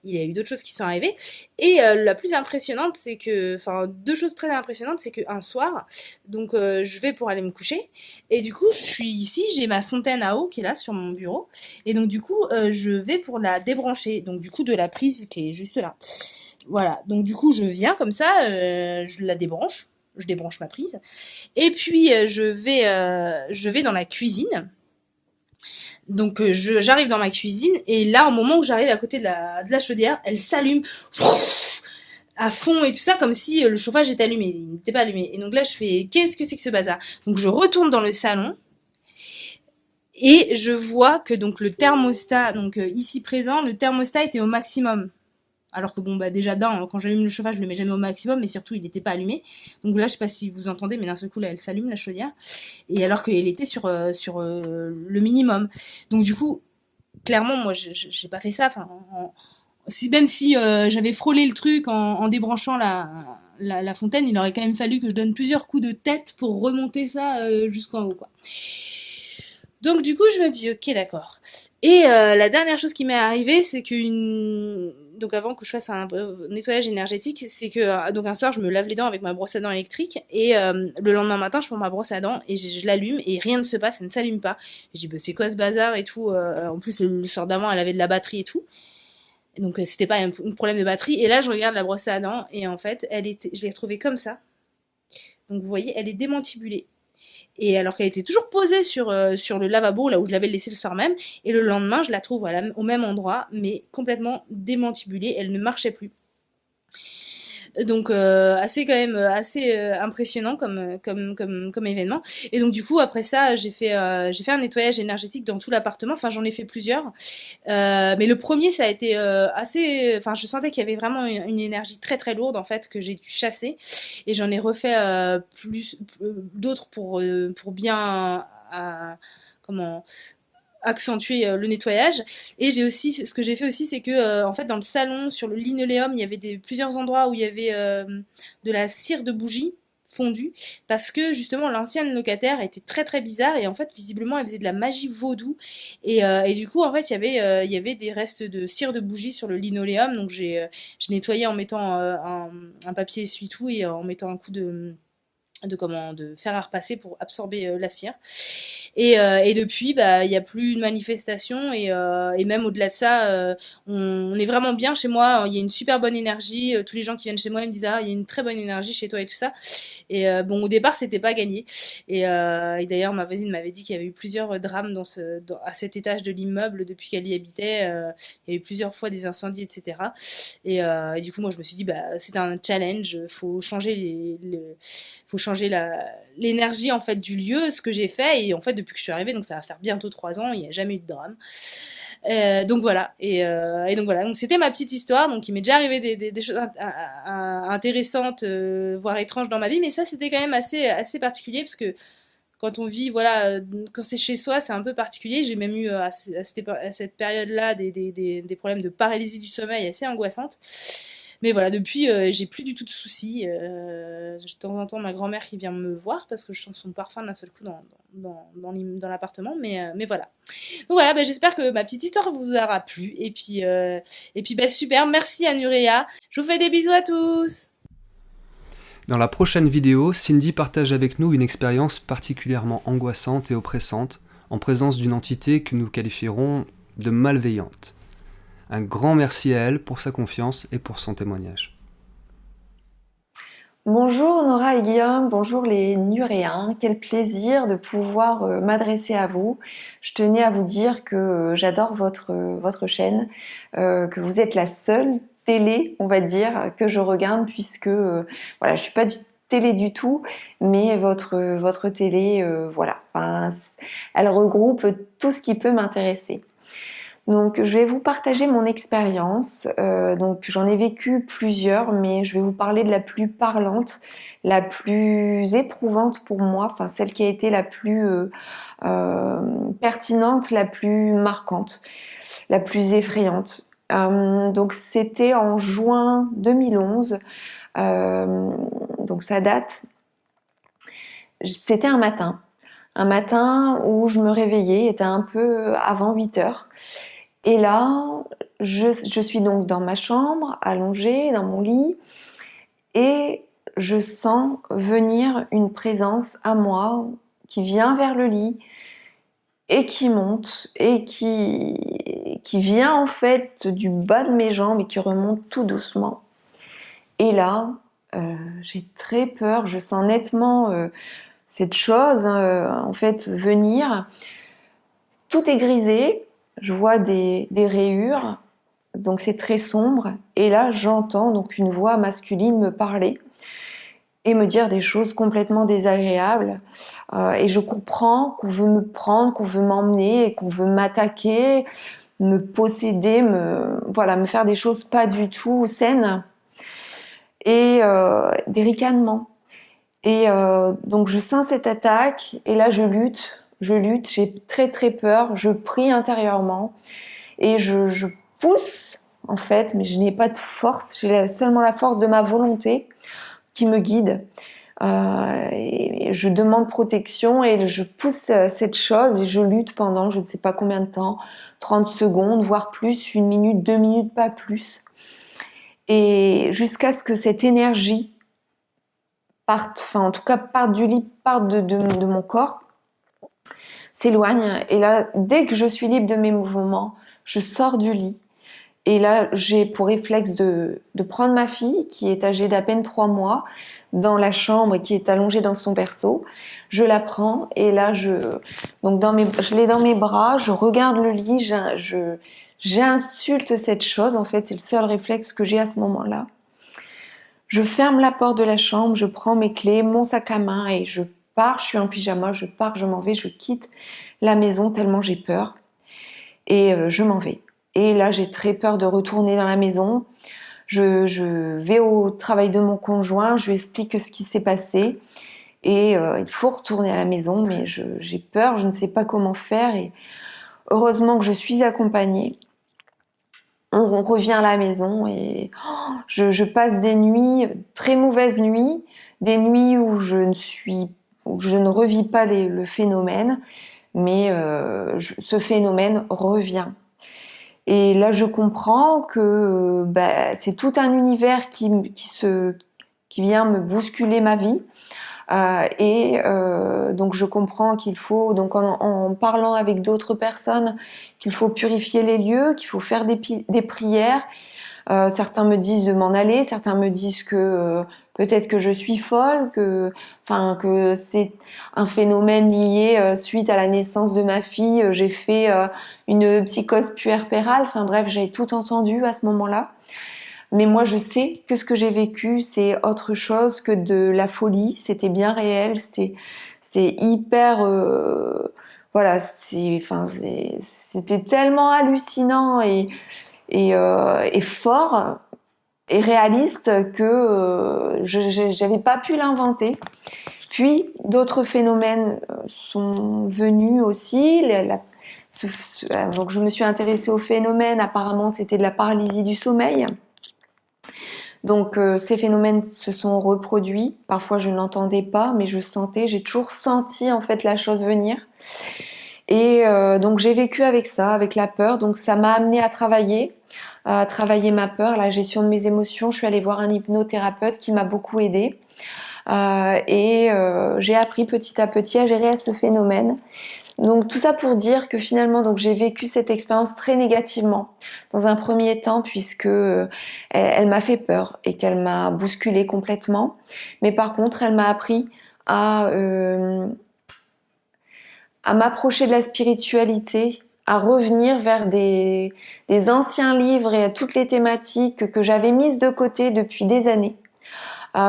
S6: il y a eu d'autres choses qui sont arrivées. Et la plus impressionnante, c'est que, enfin, deux choses très impressionnantes, c'est qu'un soir, donc je vais pour aller me coucher, et du coup, je suis ici, j'ai ma fontaine à eau qui est là sur mon bureau, et donc du coup, je vais pour la débrancher, donc du coup, de la prise qui est juste là. Voilà, donc du coup, je viens comme ça, je la débranche, je débranche ma prise, et puis je vais dans la cuisine. Donc j'arrive dans ma cuisine et là au moment où j'arrive à côté de la chaudière, elle s'allume à fond et tout ça comme si le chauffage était allumé, il n'était pas allumé. Et donc là je fais qu'est-ce que c'est que ce bazar? Donc je retourne dans le salon et je vois que donc le thermostat, donc ici présent, le thermostat était au maximum. Alors que bon déjà quand j'allume le chauffage je le mets jamais au maximum, mais surtout il n'était pas allumé, donc là je sais pas si vous entendez mais d'un seul coup là elle s'allume la chaudière, et alors qu'elle était sur le minimum, donc du coup clairement moi j'ai pas fait ça, enfin même si j'avais frôlé le truc en débranchant la fontaine, il aurait quand même fallu que je donne plusieurs coups de tête pour remonter ça jusqu'en haut quoi. Donc du coup je me dis ok d'accord. Et la dernière chose qui m'est arrivée, c'est donc avant que je fasse un nettoyage énergétique, c'est que donc un soir je me lave les dents avec ma brosse à dents électrique et le lendemain matin je prends ma brosse à dents et je l'allume et rien ne se passe, ça ne s'allume pas. Je dis c'est quoi ce bazar et tout, en plus le soir d'avant elle avait de la batterie et tout. Donc c'était pas un problème de batterie, et là je regarde la brosse à dents et en fait je l'ai retrouvée comme ça. Donc vous voyez, elle est démantibulée. Et alors qu'elle était toujours posée sur le lavabo, là où je l'avais laissée le soir même, et le lendemain, je la trouve au même endroit, mais complètement démantibulée, elle ne marchait plus. Donc assez impressionnant comme événement. Et donc du coup après ça j'ai fait un nettoyage énergétique dans tout l'appartement, enfin j'en ai fait plusieurs, mais le premier ça a été enfin je sentais qu'il y avait vraiment une énergie très très lourde en fait que j'ai dû chasser, et j'en ai refait d'autres pour bien accentuer le nettoyage. Et ce que j'ai fait aussi, c'est que en fait dans le salon sur le linoléum il y avait plusieurs endroits où il y avait de la cire de bougie fondue, parce que justement l'ancienne locataire était très très bizarre et en fait visiblement elle faisait de la magie vaudou, et du coup en fait il y avait des restes de cire de bougie sur le linoléum, donc j'ai nettoyé en mettant un papier essuie-tout et en mettant un coup de fer à repasser pour absorber la cire. Et depuis, il y a plus de manifestations, et même au-delà de ça, on est vraiment bien chez moi. Il y a une super bonne énergie. Tous les gens qui viennent chez moi ils me disent il y a une très bonne énergie chez toi et tout ça. Et bon, au départ c'était pas gagné. Et d'ailleurs ma voisine m'avait dit qu'il y avait eu plusieurs drames à cet étage de l'immeuble depuis qu'elle y habitait. Il y a eu plusieurs fois des incendies, etc. Et du coup moi je me suis dit c'est un challenge. Faut changer faut changer l'énergie en fait du lieu, ce que j'ai fait, et en fait depuis que je suis arrivée, donc ça va faire bientôt 3 ans, il n'y a jamais eu de drame. Donc voilà, et donc voilà, donc c'était ma petite histoire. Donc il m'est déjà arrivé des choses intéressantes, voire étranges dans ma vie, mais ça c'était quand même assez particulier, parce que quand on vit, voilà, quand c'est chez soi, c'est un peu particulier. J'ai même eu à cette période-là des problèmes de paralysie du sommeil assez angoissantes. Mais voilà, depuis, j'ai plus du tout de soucis. De temps en temps, ma grand-mère qui vient me voir parce que je sens son parfum d'un seul coup dans l'appartement. Mais voilà. Donc voilà, j'espère que ma petite histoire vous aura plu. Et puis super. Merci à Nurea. Je vous fais des bisous à tous.
S1: Dans la prochaine vidéo, Cindy partage avec nous une expérience particulièrement angoissante et oppressante, en présence d'une entité que nous qualifierons de malveillante. Un grand merci à elle pour sa confiance et pour son témoignage.
S7: Bonjour Nora et Guillaume, bonjour les Nuréens, quel plaisir de pouvoir m'adresser à vous. Je tenais à vous dire que j'adore votre chaîne, que vous êtes la seule télé, on va dire, que je regarde, puisque voilà, je suis pas du télé du tout, mais votre télé, voilà, elle regroupe tout ce qui peut m'intéresser. Donc je vais vous partager mon expérience. Donc j'en ai vécu plusieurs, mais je vais vous parler de la plus parlante, la plus éprouvante pour moi, enfin celle qui a été la plus pertinente, la plus marquante, la plus effrayante. Donc c'était en juin 2011, donc ça date. C'était un matin où je me réveillais, il était un peu avant 8 heures. Et là, je suis donc dans ma chambre, allongée dans mon lit, et je sens venir une présence à moi qui vient vers le lit et qui monte et qui vient en fait du bas de mes jambes et qui remonte tout doucement. Et là, j'ai très peur, je sens nettement cette chose en fait venir. Tout est grisé, je vois des rayures, donc c'est très sombre. Et là, j'entends donc une voix masculine me parler et me dire des choses complètement désagréables. Et je comprends qu'on veut me prendre, qu'on veut m'emmener, et qu'on veut m'attaquer, me posséder, me faire des choses pas du tout saines. Et des ricanements. Et donc je sens cette attaque, et là je lutte, j'ai très très peur, je prie intérieurement, et je pousse en fait, mais je n'ai pas de force, j'ai seulement la force de ma volonté qui me guide. Et je demande protection et je pousse cette chose et je lutte pendant je ne sais pas combien de temps, 30 secondes, voire plus, 1 minute, 2 minutes, pas plus. Et jusqu'à ce que cette énergie parte, enfin en tout cas parte du lit, parte de mon corps, s'éloigne. Et là, dès que je suis libre de mes mouvements, je sors du lit. Et là, j'ai pour réflexe de prendre ma fille, qui est âgée d'à peine 3 mois, dans la chambre et qui est allongée dans son berceau. Je la prends et là, je l'ai dans mes bras, je regarde le lit, j'insulte cette chose. En fait, c'est le seul réflexe que j'ai à ce moment-là. Je ferme la porte de la chambre, je prends mes clés, mon sac à main et je pars. Je suis en pyjama, je pars, je m'en vais, je quitte la maison tellement j'ai peur. Et je m'en vais. Et là, j'ai très peur de retourner dans la maison. Je vais au travail de mon conjoint, je lui explique ce qui s'est passé. Et il faut retourner à la maison, mais j'ai peur, je ne sais pas comment faire. Et heureusement que je suis accompagnée. On revient à la maison et je passe des nuits, très mauvaises nuits, des nuits où je ne revis pas le phénomène, mais ce phénomène revient. Et là, je comprends que c'est tout un univers qui vient me bousculer ma vie. Donc je comprends qu'il faut, donc en parlant avec d'autres personnes, qu'il faut purifier les lieux, qu'il faut faire des prières. Certains me disent de m'en aller, certains me disent que peut-être que je suis folle, que c'est un phénomène lié suite à la naissance de ma fille. J'ai fait une psychose puerpérale. Enfin bref, j'ai tout entendu à ce moment-là. Mais moi, je sais que ce que j'ai vécu, c'est autre chose que de la folie. C'était bien réel. C'était hyper, c'était tellement hallucinant et fort et réaliste que j'avais pas pu l'inventer. Puis d'autres phénomènes sont venus aussi. Donc je me suis intéressée au phénomène. Apparemment, c'était de la paralysie du sommeil. Donc ces phénomènes se sont reproduits. Parfois je n'entendais pas, mais j'ai toujours senti en fait la chose venir. Et donc j'ai vécu avec ça, avec la peur. Donc ça m'a amenée à travailler ma peur, la gestion de mes émotions. Je suis allée voir un hypnothérapeute qui m'a beaucoup aidée. J'ai appris petit à petit à gérer ce phénomène. Donc tout ça pour dire que finalement donc j'ai vécu cette expérience très négativement dans un premier temps puisque elle m'a fait peur et qu'elle m'a bousculée complètement. Mais par contre elle m'a appris à m'approcher de la spiritualité, à revenir vers des anciens livres et à toutes les thématiques que j'avais mises de côté depuis des années.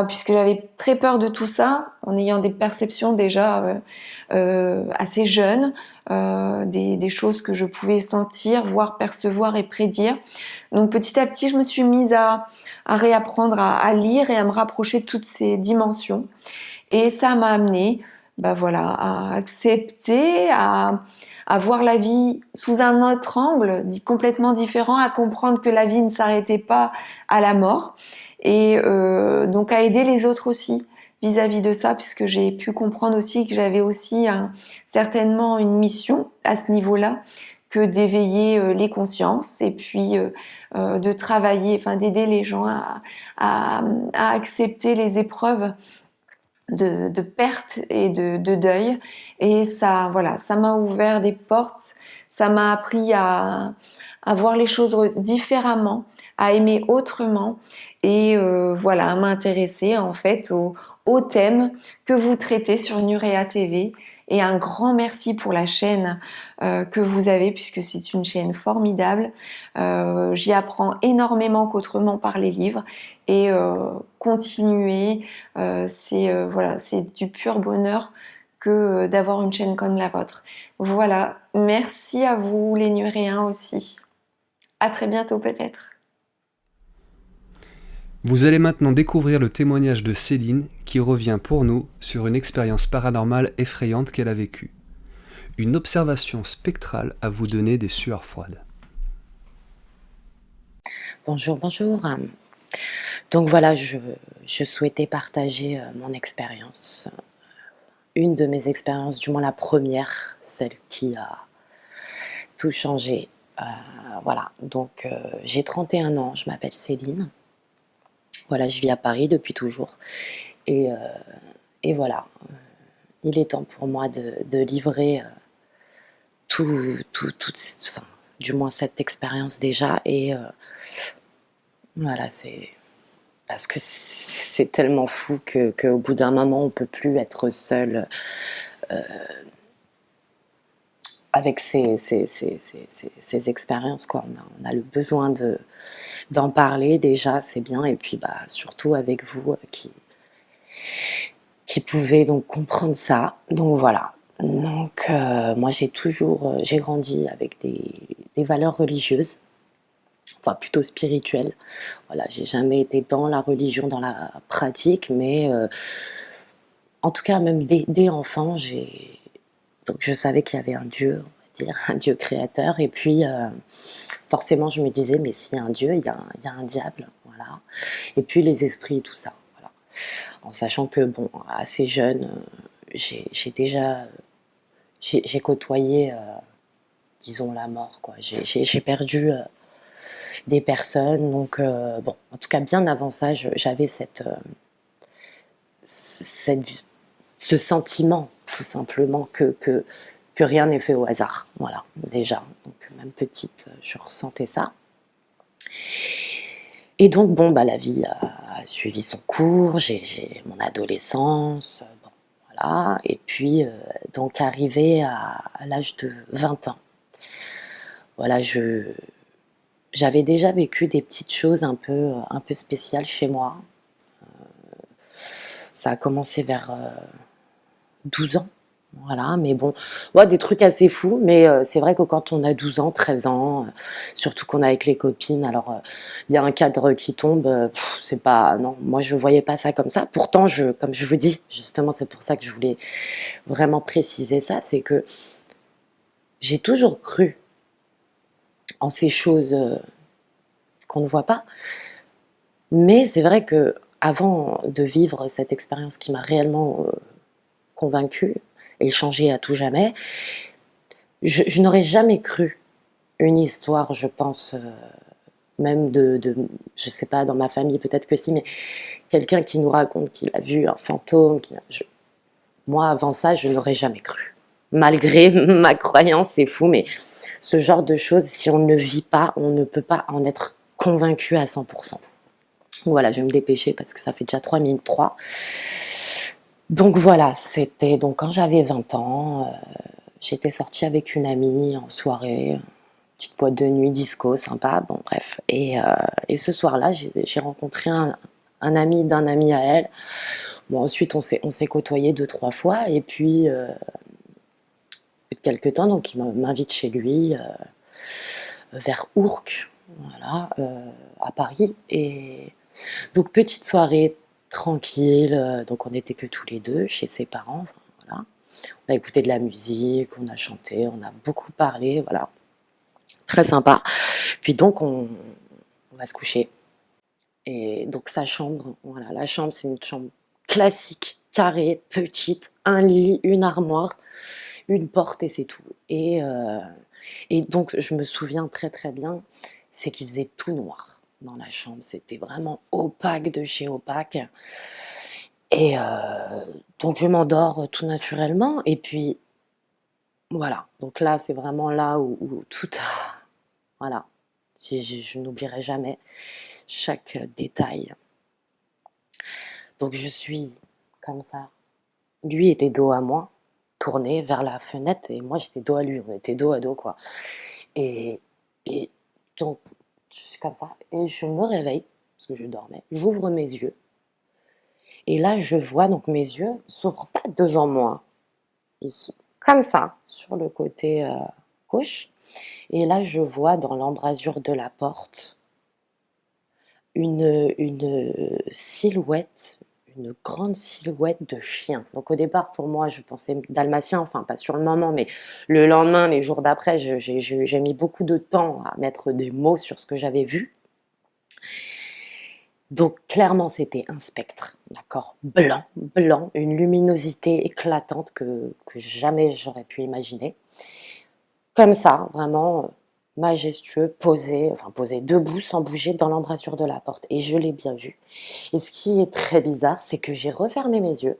S7: puisque j'avais très peur de tout ça, en ayant des perceptions déjà assez jeunes, des choses que je pouvais sentir, voir, percevoir et prédire. Donc petit à petit, je me suis mise à réapprendre à lire et à me rapprocher de toutes ces dimensions. Et ça m'a amenée voilà, à accepter, à voir la vie sous un autre angle, complètement différent, à comprendre que la vie ne s'arrêtait pas à la mort, et donc à aider les autres aussi vis-à-vis de ça, puisque j'ai pu comprendre aussi que j'avais aussi certainement une mission à ce niveau-là, que d'éveiller les consciences et puis de travailler, enfin d'aider les gens à accepter les épreuves de perte et de deuil. Et ça, voilà, ça m'a ouvert des portes, ça m'a appris à voir les choses différemment, à aimer autrement et voilà, à m'intéresser en fait aux thèmes que vous traitez sur Nurea TV. Et un grand merci pour la chaîne que vous avez, puisque c'est une chaîne formidable. J'y apprends énormément qu'autrement par les livres. Et continuer, c'est du pur bonheur que d'avoir une chaîne comme la vôtre. Voilà, merci à vous les Nuréens aussi. À très bientôt peut-être.
S1: Vous allez maintenant découvrir le témoignage de Céline qui revient pour nous sur une expérience paranormale effrayante qu'elle a vécue. Une observation spectrale à vous donner des sueurs froides.
S8: Bonjour. Donc voilà, je souhaitais partager mon expérience. Une de mes expériences, du moins la première, celle qui a tout changé. Voilà, donc j'ai 31 ans, je m'appelle Céline. Voilà, je vis à Paris depuis toujours. Et voilà, il est temps pour moi de livrer enfin, du moins cette expérience déjà. Et voilà, c'est parce que c'est tellement fou qu'au bout d'un moment, on ne peut plus être seul avec ces expériences, quoi. On a le besoin d'en parler déjà, c'est bien, et puis surtout avec vous qui pouvez donc comprendre ça. Donc voilà. Donc moi j'ai grandi avec des valeurs religieuses, enfin plutôt spirituelles. Voilà, j'ai jamais été dans la religion, dans la pratique, mais en tout cas même dès enfant, donc je savais qu'il y avait un Dieu, on va dire, un Dieu créateur, et puis forcément je me disais, mais s'il y a un Dieu, il y a un diable, voilà. Et puis les esprits, tout ça, voilà. En sachant que, bon, assez jeune, j'ai côtoyé, disons, la mort, quoi. J'ai perdu des personnes, donc, bon, en tout cas, bien avant ça, j'avais ce sentiment, tout simplement, que rien n'est fait au hasard, voilà, déjà. Donc, même petite, je ressentais ça. Et donc, bon, la vie a suivi son cours, j'ai mon adolescence, bon, voilà. Et puis, donc, arrivé à l'âge de 20 ans, voilà, j'avais déjà vécu des petites choses un peu spéciales chez moi. Ça a commencé vers 12 ans. Voilà, mais bon, ouais, des trucs assez fous, mais c'est vrai que quand on a 12 ans, 13 ans, surtout qu'on est avec les copines, alors il y a un cadre qui tombe, c'est pas, non, moi je voyais pas ça comme ça. Pourtant, comme je vous dis, justement, c'est pour ça que je voulais vraiment préciser ça, c'est que j'ai toujours cru en ces choses qu'on ne voit pas, mais c'est vrai que avant de vivre cette expérience qui m'a réellement convaincue et changé à tout jamais, je n'aurais jamais cru une histoire, je pense, même je sais pas, dans ma famille, peut-être que si, mais quelqu'un qui nous raconte qu'il a vu un fantôme, moi, avant ça, je n'aurais jamais cru. Malgré ma croyance, c'est fou, mais ce genre de choses, si on ne vit pas, on ne peut pas en être convaincu à 100%. Voilà, je vais me dépêcher parce que ça fait déjà 3 minutes 3. Donc voilà, c'était donc quand j'avais 20 ans, j'étais sortie avec une amie en soirée, petite boîte de nuit, disco, sympa, bon bref. Et ce soir-là, j'ai rencontré un ami d'un ami à elle. Bon, ensuite, on s'est côtoyés 2-3 fois, et puis, au bout de quelques temps, donc il m'invite chez lui, vers Ourcq, voilà, à Paris. Et donc, petite soirée tranquille, donc on n'était que tous les deux chez ses parents, voilà. On a écouté de la musique, on a chanté, on a beaucoup parlé, voilà, très sympa. Puis donc, on va se coucher. Et donc, sa chambre, voilà, la chambre, c'est une chambre classique, carrée, petite, un lit, une armoire, une porte, et c'est tout. Et donc, je me souviens très très bien, c'est qu'il faisait tout noir dans la chambre. C'était vraiment opaque de chez opaque. Et donc, je m'endors tout naturellement. Et puis, voilà. Donc là, c'est vraiment là où tout a... Voilà. Je n'oublierai jamais chaque détail. Donc, je suis comme ça. Lui était dos à moi, tourné vers la fenêtre, et moi j'étais dos à lui. On était dos à dos, quoi. Et, et donc, je suis comme ça, et je me réveille, parce que je dormais, j'ouvre mes yeux, et là je vois, donc mes yeux s'ouvrent pas devant moi, ils sont comme ça, sur le côté gauche, et là je vois dans l'embrasure de la porte une silhouette, une grande silhouette de chien. Donc au départ, pour moi, je pensais dalmatien, enfin pas sur le moment, mais le lendemain, les jours d'après, j'ai mis beaucoup de temps à mettre des mots sur ce que j'avais vu. Donc clairement, c'était un spectre, d'accord, blanc, une luminosité éclatante que jamais j'aurais pu imaginer. Comme ça, vraiment majestueux, posé debout, sans bouger, dans l'embrasure de la porte. Et je l'ai bien vu. Et ce qui est très bizarre, c'est que j'ai refermé mes yeux.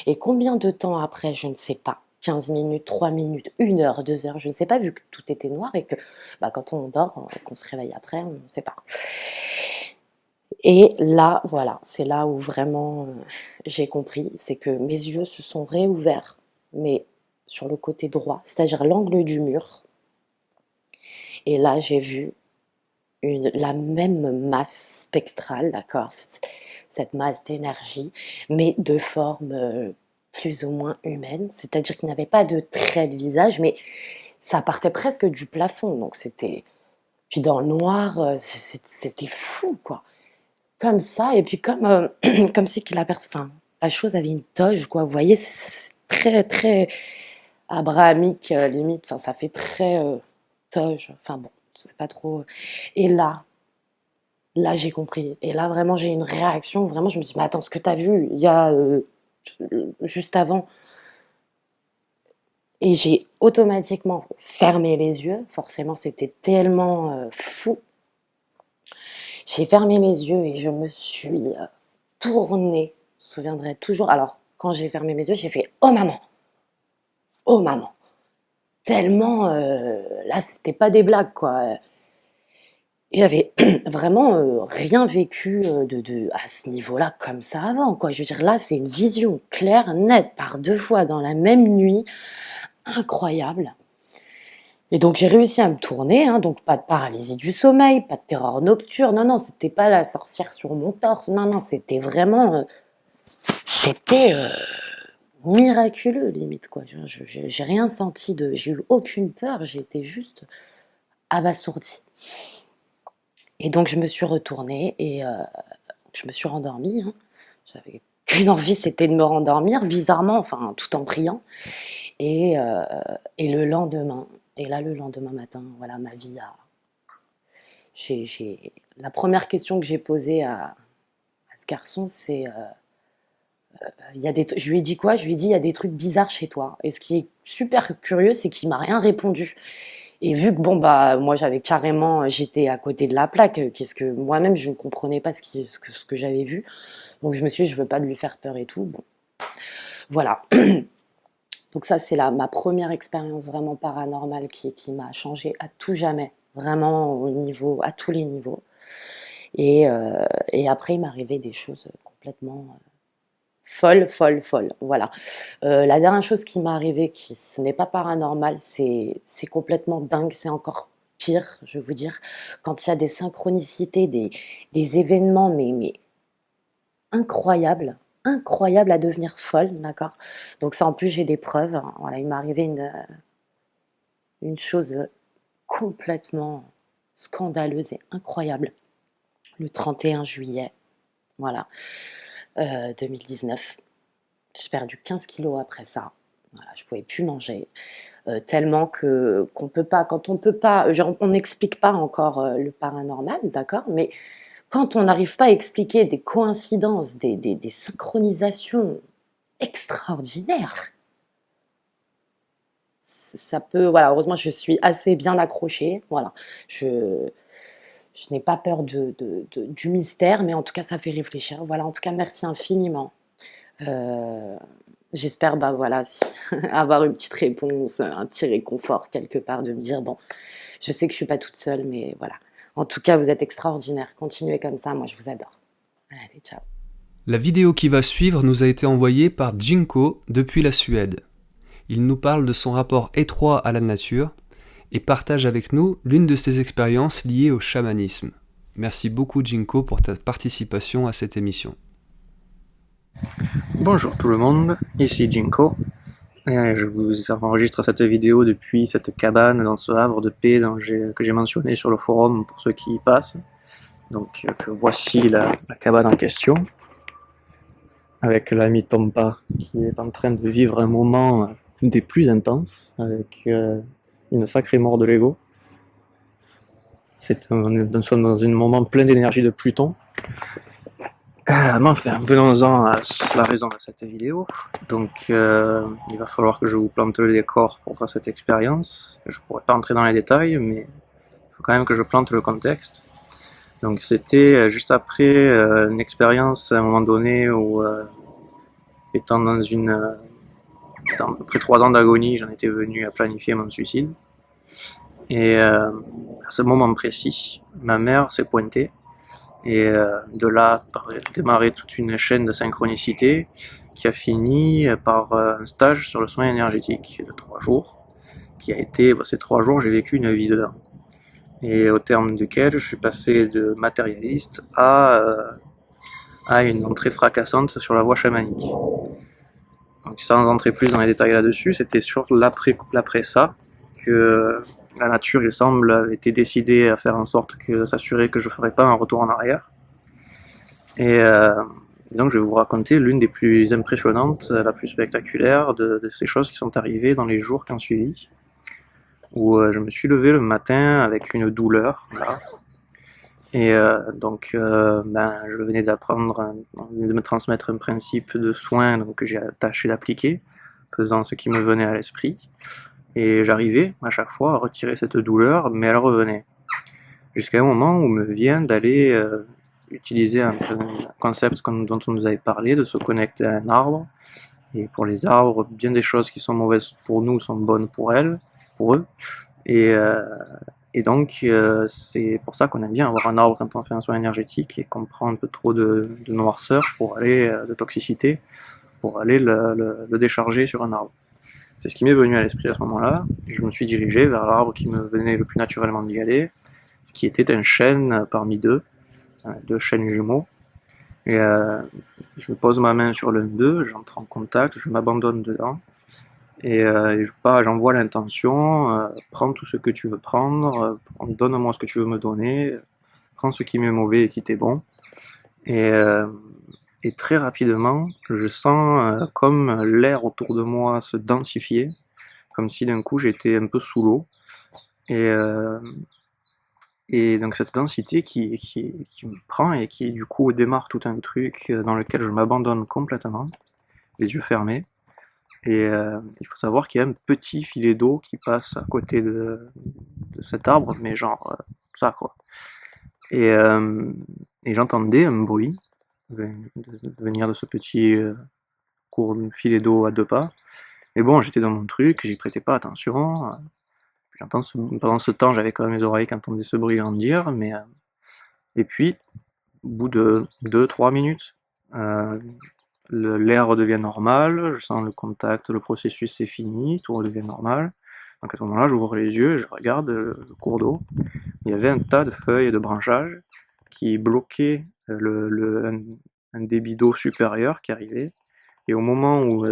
S8: Et combien de temps après, je ne sais pas. 15 minutes, 3 minutes, 1 heure, 2 heures, je ne sais pas, vu que tout était noir et que quand on dort, qu'on se réveille après, on ne sait pas. Et là, voilà, c'est là où vraiment j'ai compris, c'est que mes yeux se sont réouverts, mais sur le côté droit, c'est-à-dire l'angle du mur. Et là, j'ai vu la même masse spectrale, d'accord, cette masse d'énergie, mais de forme plus ou moins humaine, c'est-à-dire qu'il n'y avait pas de trait de visage, mais ça partait presque du plafond, donc c'était... Puis dans le noir, c'était fou, quoi. Comme ça, et puis comme, comme si la chose avait une toge, quoi, vous voyez, c'est très, très abrahamique, limite, enfin, ça fait très toge, enfin bon, je sais pas trop. Et là, j'ai compris. Et là, vraiment, j'ai une réaction. Vraiment, je me dis, mais attends, ce que tu as vu il y a juste avant. Et j'ai automatiquement fermé les yeux. Forcément, c'était tellement fou. J'ai fermé les yeux et je me suis tournée. Je me souviendrai toujours. Alors, quand j'ai fermé mes yeux, j'ai fait « Oh maman ! Oh maman !» Tellement, là, c'était pas des blagues, quoi. J'avais vraiment rien vécu à ce niveau-là comme ça avant, quoi. Je veux dire, là, c'est une vision claire, nette, par 2 fois dans la même nuit, incroyable. Et donc, j'ai réussi à me tourner, hein, donc pas de paralysie du sommeil, pas de terreur nocturne, non, c'était pas la sorcière sur mon torse, non, c'était vraiment... c'était miraculeux, limite, quoi. J'ai rien senti j'ai eu aucune peur, j'étais juste abasourdie. Et donc, je me suis retournée et je me suis rendormie, hein. J'avais qu'une envie, c'était de me rendormir, bizarrement, enfin, tout en priant. Et le lendemain matin, voilà, ma vie a... La première question que j'ai posée à ce garçon, c'est... je lui ai dit quoi? Je lui ai dit, il y a des trucs bizarres chez toi. Et ce qui est super curieux, c'est qu'il m'a rien répondu. Et vu que moi j'étais à côté de la plaque, qu'est-ce que moi-même je ne comprenais pas ce que j'avais vu, donc je me suis dit je veux pas lui faire peur et tout, bon, voilà. Donc ça c'est ma première expérience vraiment paranormale qui m'a changée à tout jamais, vraiment à tous les niveaux. Et après il m'arrivait des choses complètement folle, voilà. La dernière chose qui m'est arrivée, ce n'est pas paranormal, c'est complètement dingue, c'est encore pire, je vais vous dire, quand il y a des synchronicités, des événements, mais incroyable, incroyable à devenir folle, d'accord? Donc ça, en plus, j'ai des preuves. Voilà, il m'est arrivé une chose complètement scandaleuse et incroyable le 31 juillet, voilà, 2019. J'ai perdu 15 kilos après ça. Voilà, je pouvais plus manger, tellement qu'on peut pas, quand on peut pas, genre, on n'explique pas encore le paranormal, d'accord? Mais quand on n'arrive pas à expliquer des coïncidences, des synchronisations extraordinaires, ça peut, voilà, heureusement, je suis assez bien accrochée, voilà. Je n'ai pas peur du mystère, mais en tout cas, ça fait réfléchir. Voilà, en tout cas, merci infiniment. Euh, J'espère, bah voilà, avoir une petite réponse, un petit réconfort quelque part, de me dire, bon, je sais que je suis pas toute seule, mais voilà. En tout cas, vous êtes extraordinaire. Continuez comme ça, moi je vous adore. Allez, ciao.
S1: La vidéo qui va suivre nous a été envoyée par Jinko depuis la Suède. Il nous parle de son rapport étroit à la nature et partage avec nous l'une de ses expériences liées au chamanisme. Merci beaucoup Jinko pour ta participation à cette émission.
S9: Bonjour tout le monde, ici Jinko. Je vous enregistre cette vidéo depuis cette cabane dans ce havre de paix que j'ai mentionné sur le forum pour ceux qui y passent. Donc voici la cabane en question, avec l'ami Tompa qui est en train de vivre un moment des plus intenses, avec une sacrée mort de l'ego. Nous sommes dans un moment plein d'énergie de Pluton. Mais enfin, venons-en à la raison de cette vidéo. Donc, il va falloir que je vous plante le décor pour faire cette expérience. Je pourrais pas entrer dans les détails, mais il faut quand même que je plante le contexte. Donc, c'était juste après une expérience à un moment donné où, étant dans à peu près 3 ans d'agonie, j'en étais venu à planifier mon suicide. Et à ce moment précis, ma mère s'est pointée. Et de là, démarrer toute une chaîne de synchronicité qui a fini par un stage sur le soin énergétique de 3 jours, qui a été, ces 3 jours, j'ai vécu une vie dedans. Et au terme duquel je suis passé de matérialiste à une entrée fracassante sur la voie chamanique. Donc, sans entrer plus dans les détails là-dessus, c'était sur l'après ça que la nature, il semble, avait été décidée à faire en sorte de s'assurer que je ne ferais pas un retour en arrière. Et donc je vais vous raconter l'une des plus impressionnantes, la plus spectaculaire de ces choses qui sont arrivées dans les jours qui ont suivi, où je me suis levé le matin avec une douleur, là. Et je venais de me transmettre un principe de soin donc, que j'ai tâché d'appliquer, faisant ce qui me venait à l'esprit. Et j'arrivais à chaque fois à retirer cette douleur, mais elle revenait. Jusqu'à un moment où me vient d'aller utiliser un concept dont on nous avait parlé, de se connecter à un arbre. Et pour les arbres, bien des choses qui sont mauvaises pour nous sont bonnes pour eux. Et donc, c'est pour ça qu'on aime bien avoir un arbre quand on fait un soin énergétique et qu'on prend un peu trop de noirceur de toxicité, pour aller le décharger sur un arbre. C'est ce qui m'est venu à l'esprit à ce moment-là. Je me suis dirigé vers l'arbre qui me venait le plus naturellement d'y aller, qui était un chêne parmi deux chênes jumeaux. Et je pose ma main sur l'un d'eux, j'entre en contact, je m'abandonne dedans. Et j'envoie l'intention, prends tout ce que tu veux prendre, donne-moi ce que tu veux me donner, prends ce qui m'est mauvais et qui t'est bon. Et très rapidement, je sens comme l'air autour de moi se densifier, comme si d'un coup j'étais un peu sous l'eau. Et donc cette densité qui me prend et qui du coup démarre tout un truc dans lequel je m'abandonne complètement, les yeux fermés. Et il faut savoir qu'il y a un petit filet d'eau qui passe à côté de cet arbre, mais genre ça quoi. Et j'entendais un bruit venir de ce petit filet d'eau à 2 pas. Mais bon, j'étais dans mon truc, j'y prêtais pas attention. Pendant ce temps, j'avais quand même mes oreilles qui entendaient ce bruit grandir. Et puis, au bout de 2-3 minutes, l'air redevient normal, je sens le contact, le processus c'est fini, tout redevient normal. Donc à ce moment-là, j'ouvre les yeux, je regarde le cours d'eau. Il y avait un tas de feuilles et de branchages qui bloquaient un débit d'eau supérieur qui arrivait. Et au moment où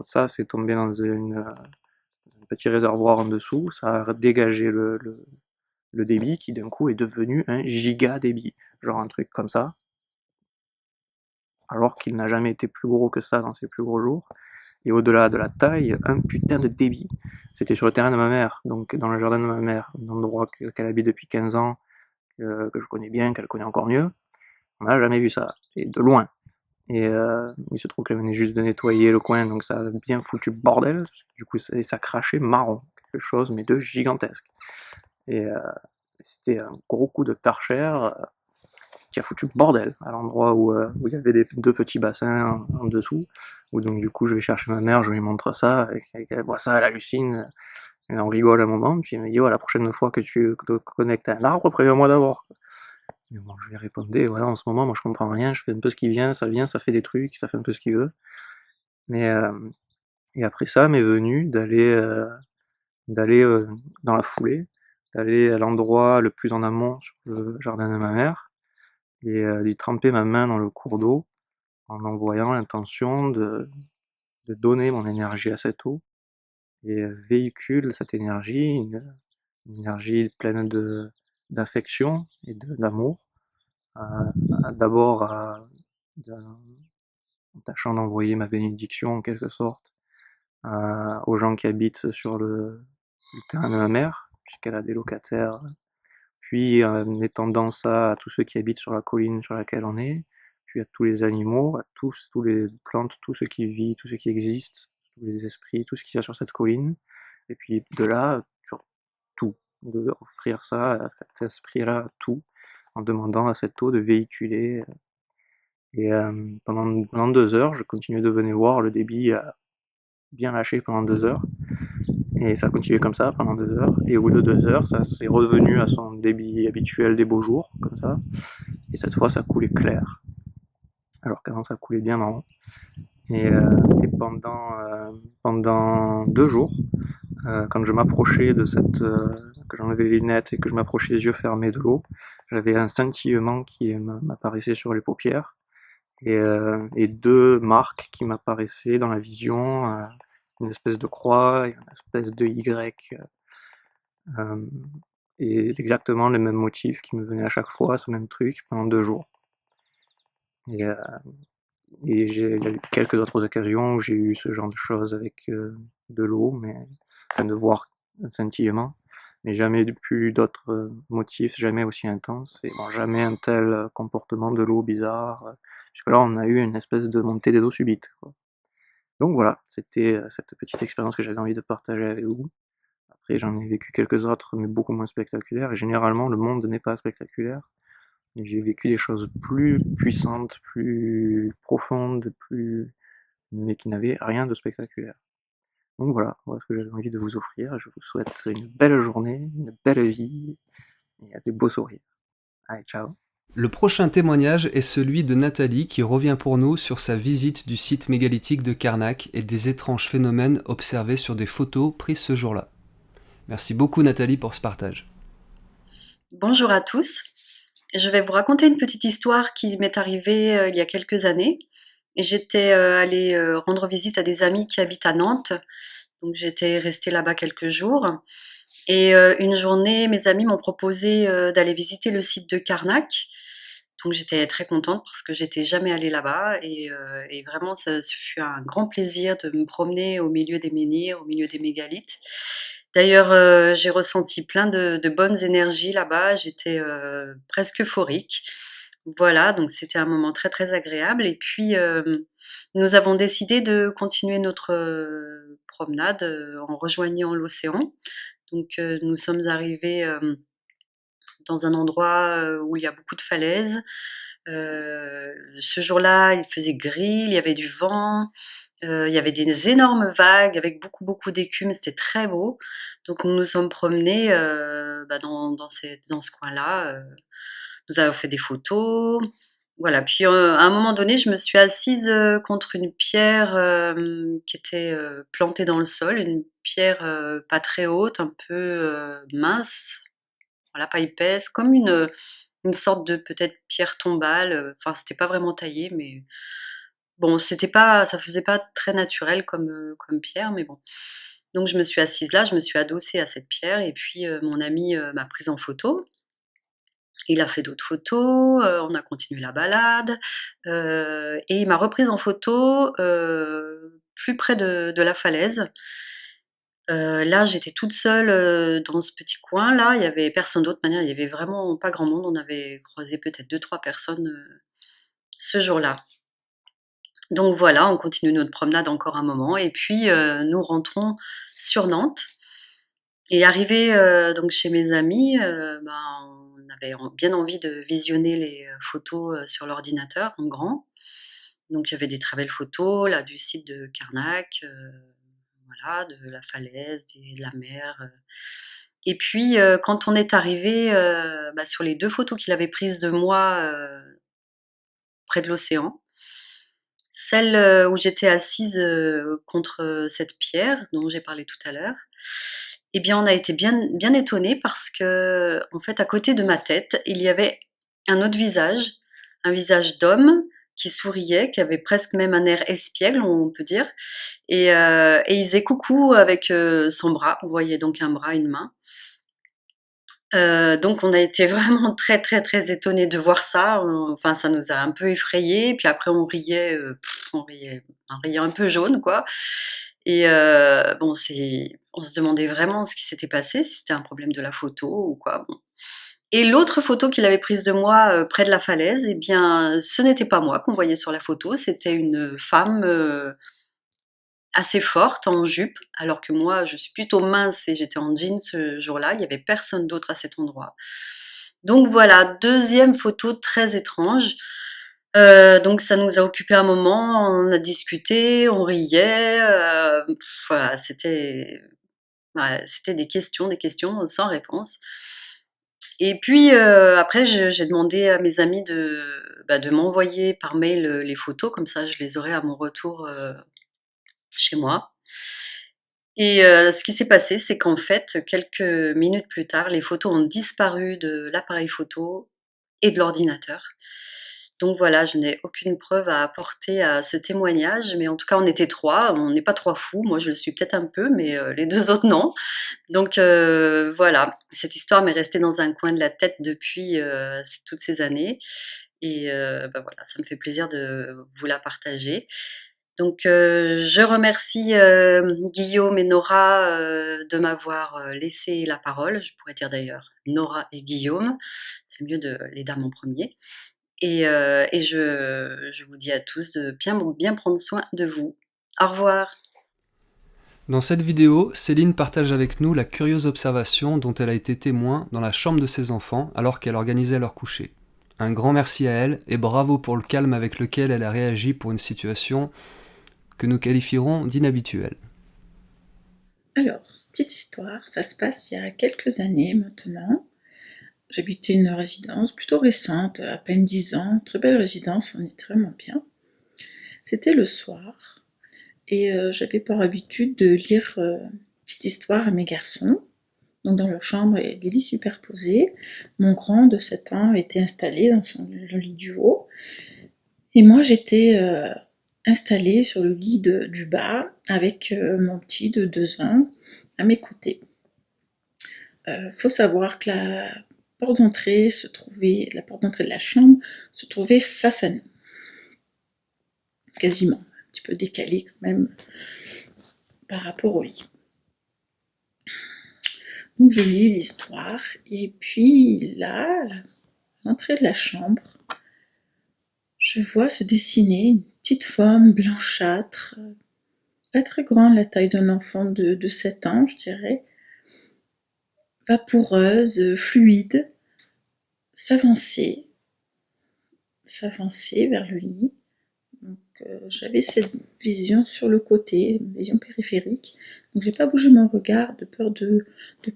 S9: ça s'est tombé dans un petit réservoir en dessous, ça a dégagé le débit qui d'un coup est devenu un giga débit. Genre un truc comme ça. Alors qu'il n'a jamais été plus gros que ça dans ses plus gros jours. Et au-delà de la taille, un putain de débit. C'était sur le terrain de ma mère, donc dans le jardin de ma mère, un endroit qu'elle habite depuis 15 ans, que je connais bien, qu'elle connaît encore mieux. On n'a jamais vu ça, et de loin. Et il se trouve qu'elle venait juste de nettoyer le coin, donc ça a bien foutu bordel. Du coup, ça crachait marron, quelque chose, mais de gigantesque. Et c'était un gros coup de Karcher qui a foutu bordel à l'endroit où il y avait deux petits bassins en dessous. Où donc du coup, je vais chercher ma mère, je lui montre ça, et elle voit ça, elle hallucine, et on rigole un moment, puis elle me dit, la prochaine fois que tu te connectes à un arbre, préviens-moi d'abord. Mais bon, je lui répondais, voilà, en ce moment, moi je comprends rien, je fais un peu ce qui vient, ça fait des trucs, ça fait un peu ce qu'il veut. Mais et après ça m'est venu d'aller dans la foulée, d'aller à l'endroit le plus en amont sur le jardin de ma mère, et d'y tremper ma main dans le cours d'eau, en envoyant l'intention de donner mon énergie à cette eau, et véhicule cette énergie, une énergie pleine d'affection et d'amour, d'abord en tâchant d'envoyer ma bénédiction en quelque sorte aux gens qui habitent sur le terrain de ma mère, puisqu'elle a des locataires, puis en étendant ça à tous ceux qui habitent sur la colline sur laquelle on est, puis à tous les animaux, à tous les plantes, tout ce qui vit, tout ce qui existe, tous les esprits, tout ce qu'il y a sur cette colline, et puis de là, sur tout, de offrir ça à cet esprit-là, tout, en demandant à cette eau de véhiculer. Et pendant 2 heures, je continuais de venir voir, le débit a bien lâché pendant 2 heures, et ça a continué comme ça pendant 2 heures, et au bout de 2 heures, ça s'est revenu à son débit habituel des beaux jours, comme ça, et cette fois ça coulait clair, alors qu'avant ça coulait bien marron. Et pendant 2 jours, quand je m'approchais que j'enlevais les lunettes et que je m'approchais les yeux fermés de l'eau, j'avais un scintillement qui m'apparaissait sur les paupières, et 2 marques qui m'apparaissaient dans la vision, une espèce de croix et une espèce de Y, et exactement les mêmes motifs qui me venaient à chaque fois, ce même truc, pendant 2 jours. Et il y a eu quelques autres occasions où j'ai eu ce genre de choses avec de l'eau, de voir un scintillement, mais jamais plus d'autres motifs, jamais aussi intenses, et bon, jamais un tel comportement de l'eau bizarre, puisque là on a eu une espèce de montée des eaux subite, quoi. Donc voilà, c'était cette petite expérience que j'avais envie de partager avec vous. Après j'en ai vécu quelques autres, mais beaucoup moins spectaculaires, et généralement le monde n'est pas spectaculaire. J'ai vécu des choses plus puissantes, plus profondes, mais qui n'avaient rien de spectaculaire. Donc voilà ce que j'avais envie de vous offrir. Je vous souhaite une belle journée, une belle vie, et des beaux sourires. Allez, ciao.
S1: Le prochain témoignage est celui de Nathalie qui revient pour nous sur sa visite du site mégalithique de Karnak et des étranges phénomènes observés sur des photos prises ce jour-là. Merci beaucoup Nathalie pour ce partage.
S10: Bonjour à tous. Je vais vous raconter une petite histoire qui m'est arrivée il y a quelques années. J'étais allée rendre visite à des amis qui habitent à Nantes. Donc j'étais restée là-bas quelques jours. Et une journée, mes amis m'ont proposé d'aller visiter le site de Karnak. Donc j'étais très contente parce que j'étais jamais allée là-bas. Et vraiment, ce fut un grand plaisir de me promener au milieu des menhirs, au milieu des mégalithes. D'ailleurs, j'ai ressenti plein de bonnes énergies là-bas. J'étais presque euphorique. Voilà, donc c'était un moment très, très agréable. Et puis, nous avons décidé de continuer notre promenade en rejoignant l'océan. Donc, nous sommes arrivés dans un endroit où il y a beaucoup de falaises. Ce jour-là, il faisait gris, il y avait du vent. Il y avait des énormes vagues avec beaucoup, beaucoup d'écume, c'était très beau. Donc nous nous sommes promenés dans ce coin-là. Nous avons fait des photos. Voilà, puis à un moment donné, je me suis assise contre une pierre qui était plantée dans le sol, une pierre pas très haute, un peu mince, voilà, pas épaisse, comme une sorte de peut-être pierre tombale. Enfin, c'était pas vraiment taillé, mais bon, ça faisait pas très naturel comme pierre, mais bon. Donc je me suis assise là, je me suis adossée à cette pierre et puis, mon ami, m'a prise en photo. Il a fait d'autres photos, on a continué la balade, et il m'a reprise en photo, plus près de la falaise. Là, j'étais toute seule, dans ce petit coin-là, il y avait personne d'autre. De toute manière, il y avait vraiment pas grand monde. On avait croisé peut-être deux-trois personnes, ce jour-là. Donc voilà, on continue notre promenade encore un moment et puis, nous rentrons sur Nantes et arrivés, donc chez mes amis, on avait bien envie de visionner les, photos, sur l'ordinateur en grand. Donc il y avait des très belles photos là du site de Carnac, voilà, de la falaise, de la mer, et puis, quand on est arrivés, sur les 2 photos qu'il avait prises de moi, près de l'océan, celle, où j'étais assise, contre, cette pierre dont j'ai parlé tout à l'heure, eh bien, on a été bien étonnés parce qu'en fait, à côté de ma tête, il y avait un autre visage, un visage d'homme qui souriait, qui avait presque même un air espiègle, on peut dire, et il faisait coucou avec, son bras. On voyait donc un bras, une main. Donc on a été vraiment très, très, très étonnés de voir ça. Enfin, ça nous a un peu effrayés. Puis après, on riait un peu jaune, quoi. Et on se demandait vraiment ce qui s'était passé, si c'était un problème de la photo ou quoi. Bon. Et l'autre photo qu'il avait prise de moi près de la falaise, eh bien, ce n'était pas moi qu'on voyait sur la photo. C'était une femme assez forte en jupe, alors que moi, je suis plutôt mince et j'étais en jean ce jour-là. Il n'y avait personne d'autre à cet endroit. Donc voilà, deuxième photo très étrange. Donc ça nous a occupé un moment, on a discuté, on riait, voilà, c'était des questions sans réponse. Et puis, après j'ai demandé à mes amis de m'envoyer par mail, les photos, comme ça je les aurai à mon retour, chez moi. Et ce qui s'est passé, c'est qu'en fait, quelques minutes plus tard, les photos ont disparu de l'appareil photo et de l'ordinateur. Donc voilà, je n'ai aucune preuve à apporter à ce témoignage, mais en tout cas, on était 3, on n'est pas 3 fous. Moi, je le suis peut-être un peu, mais les 2 autres, non. Donc voilà, cette histoire m'est restée dans un coin de la tête depuis, toutes ces années et voilà, ça me fait plaisir de vous la partager. Donc je remercie, Guillaume et Nora, de m'avoir, laissé la parole. Je pourrais dire d'ailleurs Nora et Guillaume, c'est mieux de les dames en premier. Et je vous dis à tous de bien prendre soin de vous. Au revoir.
S1: Dans cette vidéo, Céline partage avec nous la curieuse observation dont elle a été témoin dans la chambre de ses enfants alors qu'elle organisait leur coucher. Un grand merci à elle et bravo pour le calme avec lequel elle a réagi pour une situation que nous qualifierons d'inhabituelle.
S11: Alors, petite histoire, ça se passe il y a quelques années maintenant. J'habitais une résidence plutôt récente, à peine 10 ans, très belle résidence, on était vraiment bien. C'était le soir, et j'avais pour habitude de lire une petite histoire à mes garçons. Donc dans leur chambre, il y a des lits superposés. Mon grand de 7 ans était installé dans le lit du haut, et moi j'étais installée sur le lit du bas, avec mon petit de 2 ans à mes côtés. Faut savoir que la porte d'entrée de la chambre se trouvait face à nous. Quasiment, un petit peu décalée quand même par rapport au lit. Donc je lis l'histoire, et puis là, à l'entrée de la chambre, je vois se dessiner une petite forme blanchâtre, pas très grande, la taille d'un enfant de 7 ans, je dirais, vaporeuse, fluide, s'avancer vers le lit. Donc j'avais cette vision sur le côté, une vision périphérique. Donc j'ai pas bougé mon regard de peur de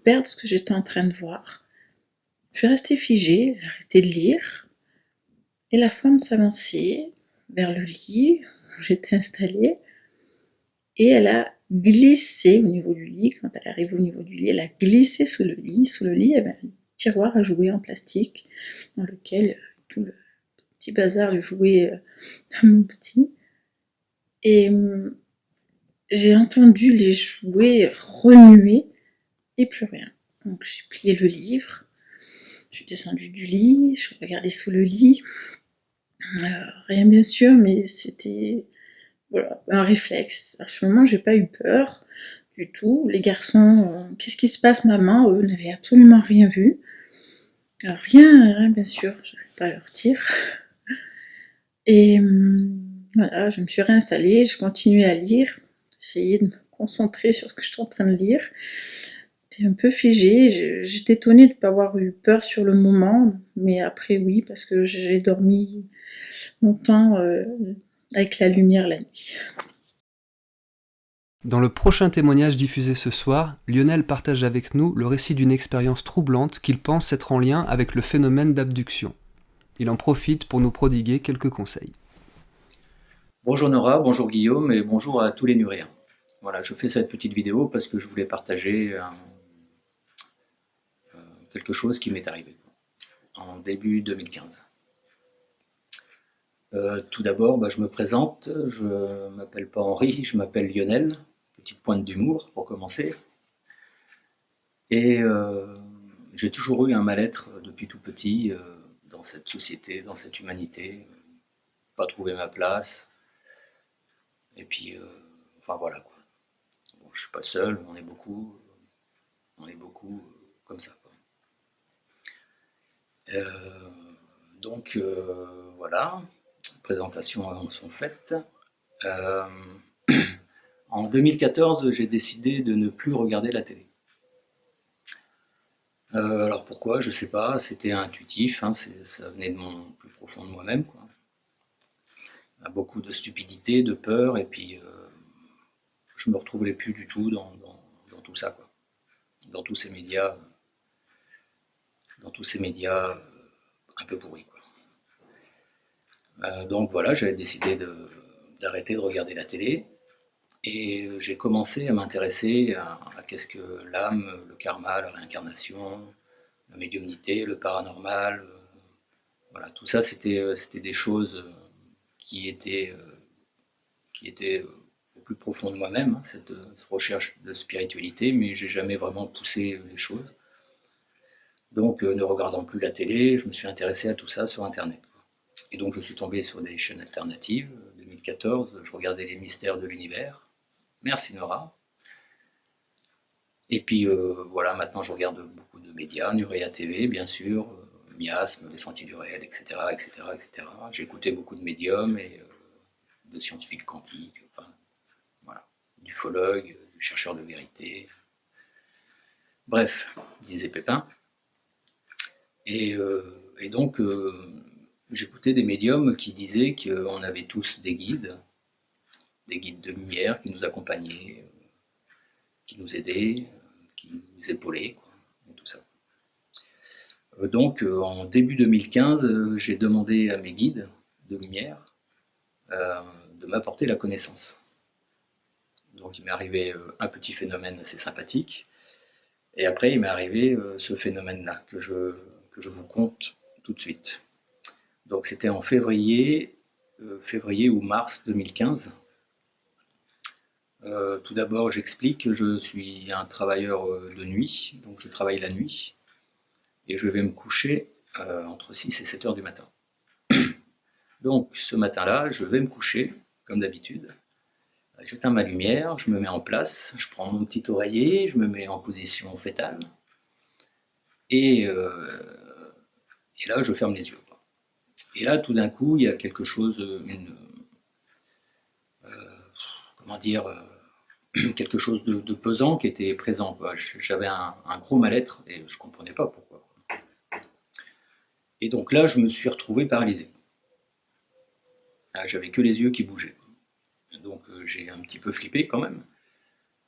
S11: perdre ce que j'étais en train de voir. Je suis restée figée, j'ai arrêté de lire, et la forme s'avançait vers le lit où j'étais installée, et elle a glissé au niveau du lit. Quand elle arrive au niveau du lit, elle a glissé sous le lit. Sous le lit, il y avait un tiroir à jouets en plastique, dans lequel tout le petit bazar de jouets de mon petit. Et j'ai entendu les jouets remuer et plus rien. Donc j'ai plié le livre, je suis descendue du lit, je regardais sous le lit. Rien bien sûr, mais c'était voilà, un réflexe. À ce moment, j'ai pas eu peur du tout. Les garçons, qu'est-ce qui se passe, maman? Eux n'avaient absolument rien vu. Rien bien sûr, j'arrive pas à leur dire. Et voilà, je me suis réinstallée, je continuais à lire, j'essayais de me concentrer sur ce que je suis en train de lire. J'étais un peu figée, j'étais étonnée de ne pas avoir eu peur sur le moment, mais après oui, parce que j'ai dormi longtemps avec la lumière la nuit.
S1: Dans le prochain témoignage diffusé ce soir, Lionel partage avec nous le récit d'une expérience troublante qu'il pense être en lien avec le phénomène d'abduction. Il en profite pour nous prodiguer quelques conseils.
S12: Bonjour Nora, bonjour Guillaume et bonjour à tous les Nuréens. Voilà, je fais cette petite vidéo parce que je voulais partager quelque chose qui m'est arrivé en début 2015. Tout d'abord, je me présente, je ne m'appelle pas Henri, je m'appelle Lionel, petite pointe d'humour pour commencer. Et j'ai toujours eu un mal-être depuis tout petit dans cette société, dans cette humanité, pas trouver ma place. Et puis, enfin voilà quoi. Bon, je suis pas le seul, on est beaucoup comme ça, quoi. Donc voilà, les présentations sont faites. En 2014, j'ai décidé de ne plus regarder la télé. Alors pourquoi? Je sais pas, c'était intuitif, hein, ça venait de mon plus profond de moi-même, quoi. Beaucoup de stupidité, de peur, et puis je me retrouvais plus du tout dans tout ça, quoi. Dans tous ces médias un peu pourris, quoi. Donc voilà, j'avais décidé d'arrêter de regarder la télé, et j'ai commencé à m'intéresser à qu'est-ce que l'âme, le karma, la réincarnation, la médiumnité, le paranormal, voilà, tout ça c'était des choses qui étaient au plus profond de moi-même, hein, cette recherche de spiritualité, mais j'ai jamais vraiment poussé les choses. Donc ne regardant plus la télé, je me suis intéressé à tout ça sur internet. Et donc je suis tombé sur des chaînes alternatives. 2014, je regardais les mystères de l'univers. Merci Nora. Et puis voilà, maintenant je regarde beaucoup de médias, Nurea TV bien sûr, Miasme, Les Sentiers du Réel, etc. etc., etc. J'ai écouté beaucoup de médiums et de scientifiques quantiques, enfin voilà, d'ufologues, du chercheur de vérité. Bref, disait Pépin. Et donc j'écoutais des médiums qui disaient qu'on avait tous des guides de lumière qui nous accompagnaient, qui nous aidaient, qui nous épaulaient, quoi, et tout ça. Donc en début 2015, j'ai demandé à mes guides de lumière de m'apporter la connaissance. Donc il m'est arrivé un petit phénomène assez sympathique, et après il m'est arrivé ce phénomène-là que je vous conte tout de suite. Donc c'était en février ou mars 2015. Tout d'abord, j'explique que je suis un travailleur de nuit, donc je travaille la nuit, et je vais me coucher entre 6 et 7 heures du matin. Donc ce matin-là, je vais me coucher, comme d'habitude, j'éteins ma lumière, je me mets en place, je prends mon petit oreiller, je me mets en position fétale, et là je ferme les yeux. Et là, tout d'un coup, il y a quelque chose, quelque chose de pesant qui était présent, quoi. J'avais un gros mal-être et je ne comprenais pas pourquoi. Et donc là, je me suis retrouvé paralysé. J'avais que les yeux qui bougeaient. Donc j'ai un petit peu flippé quand même,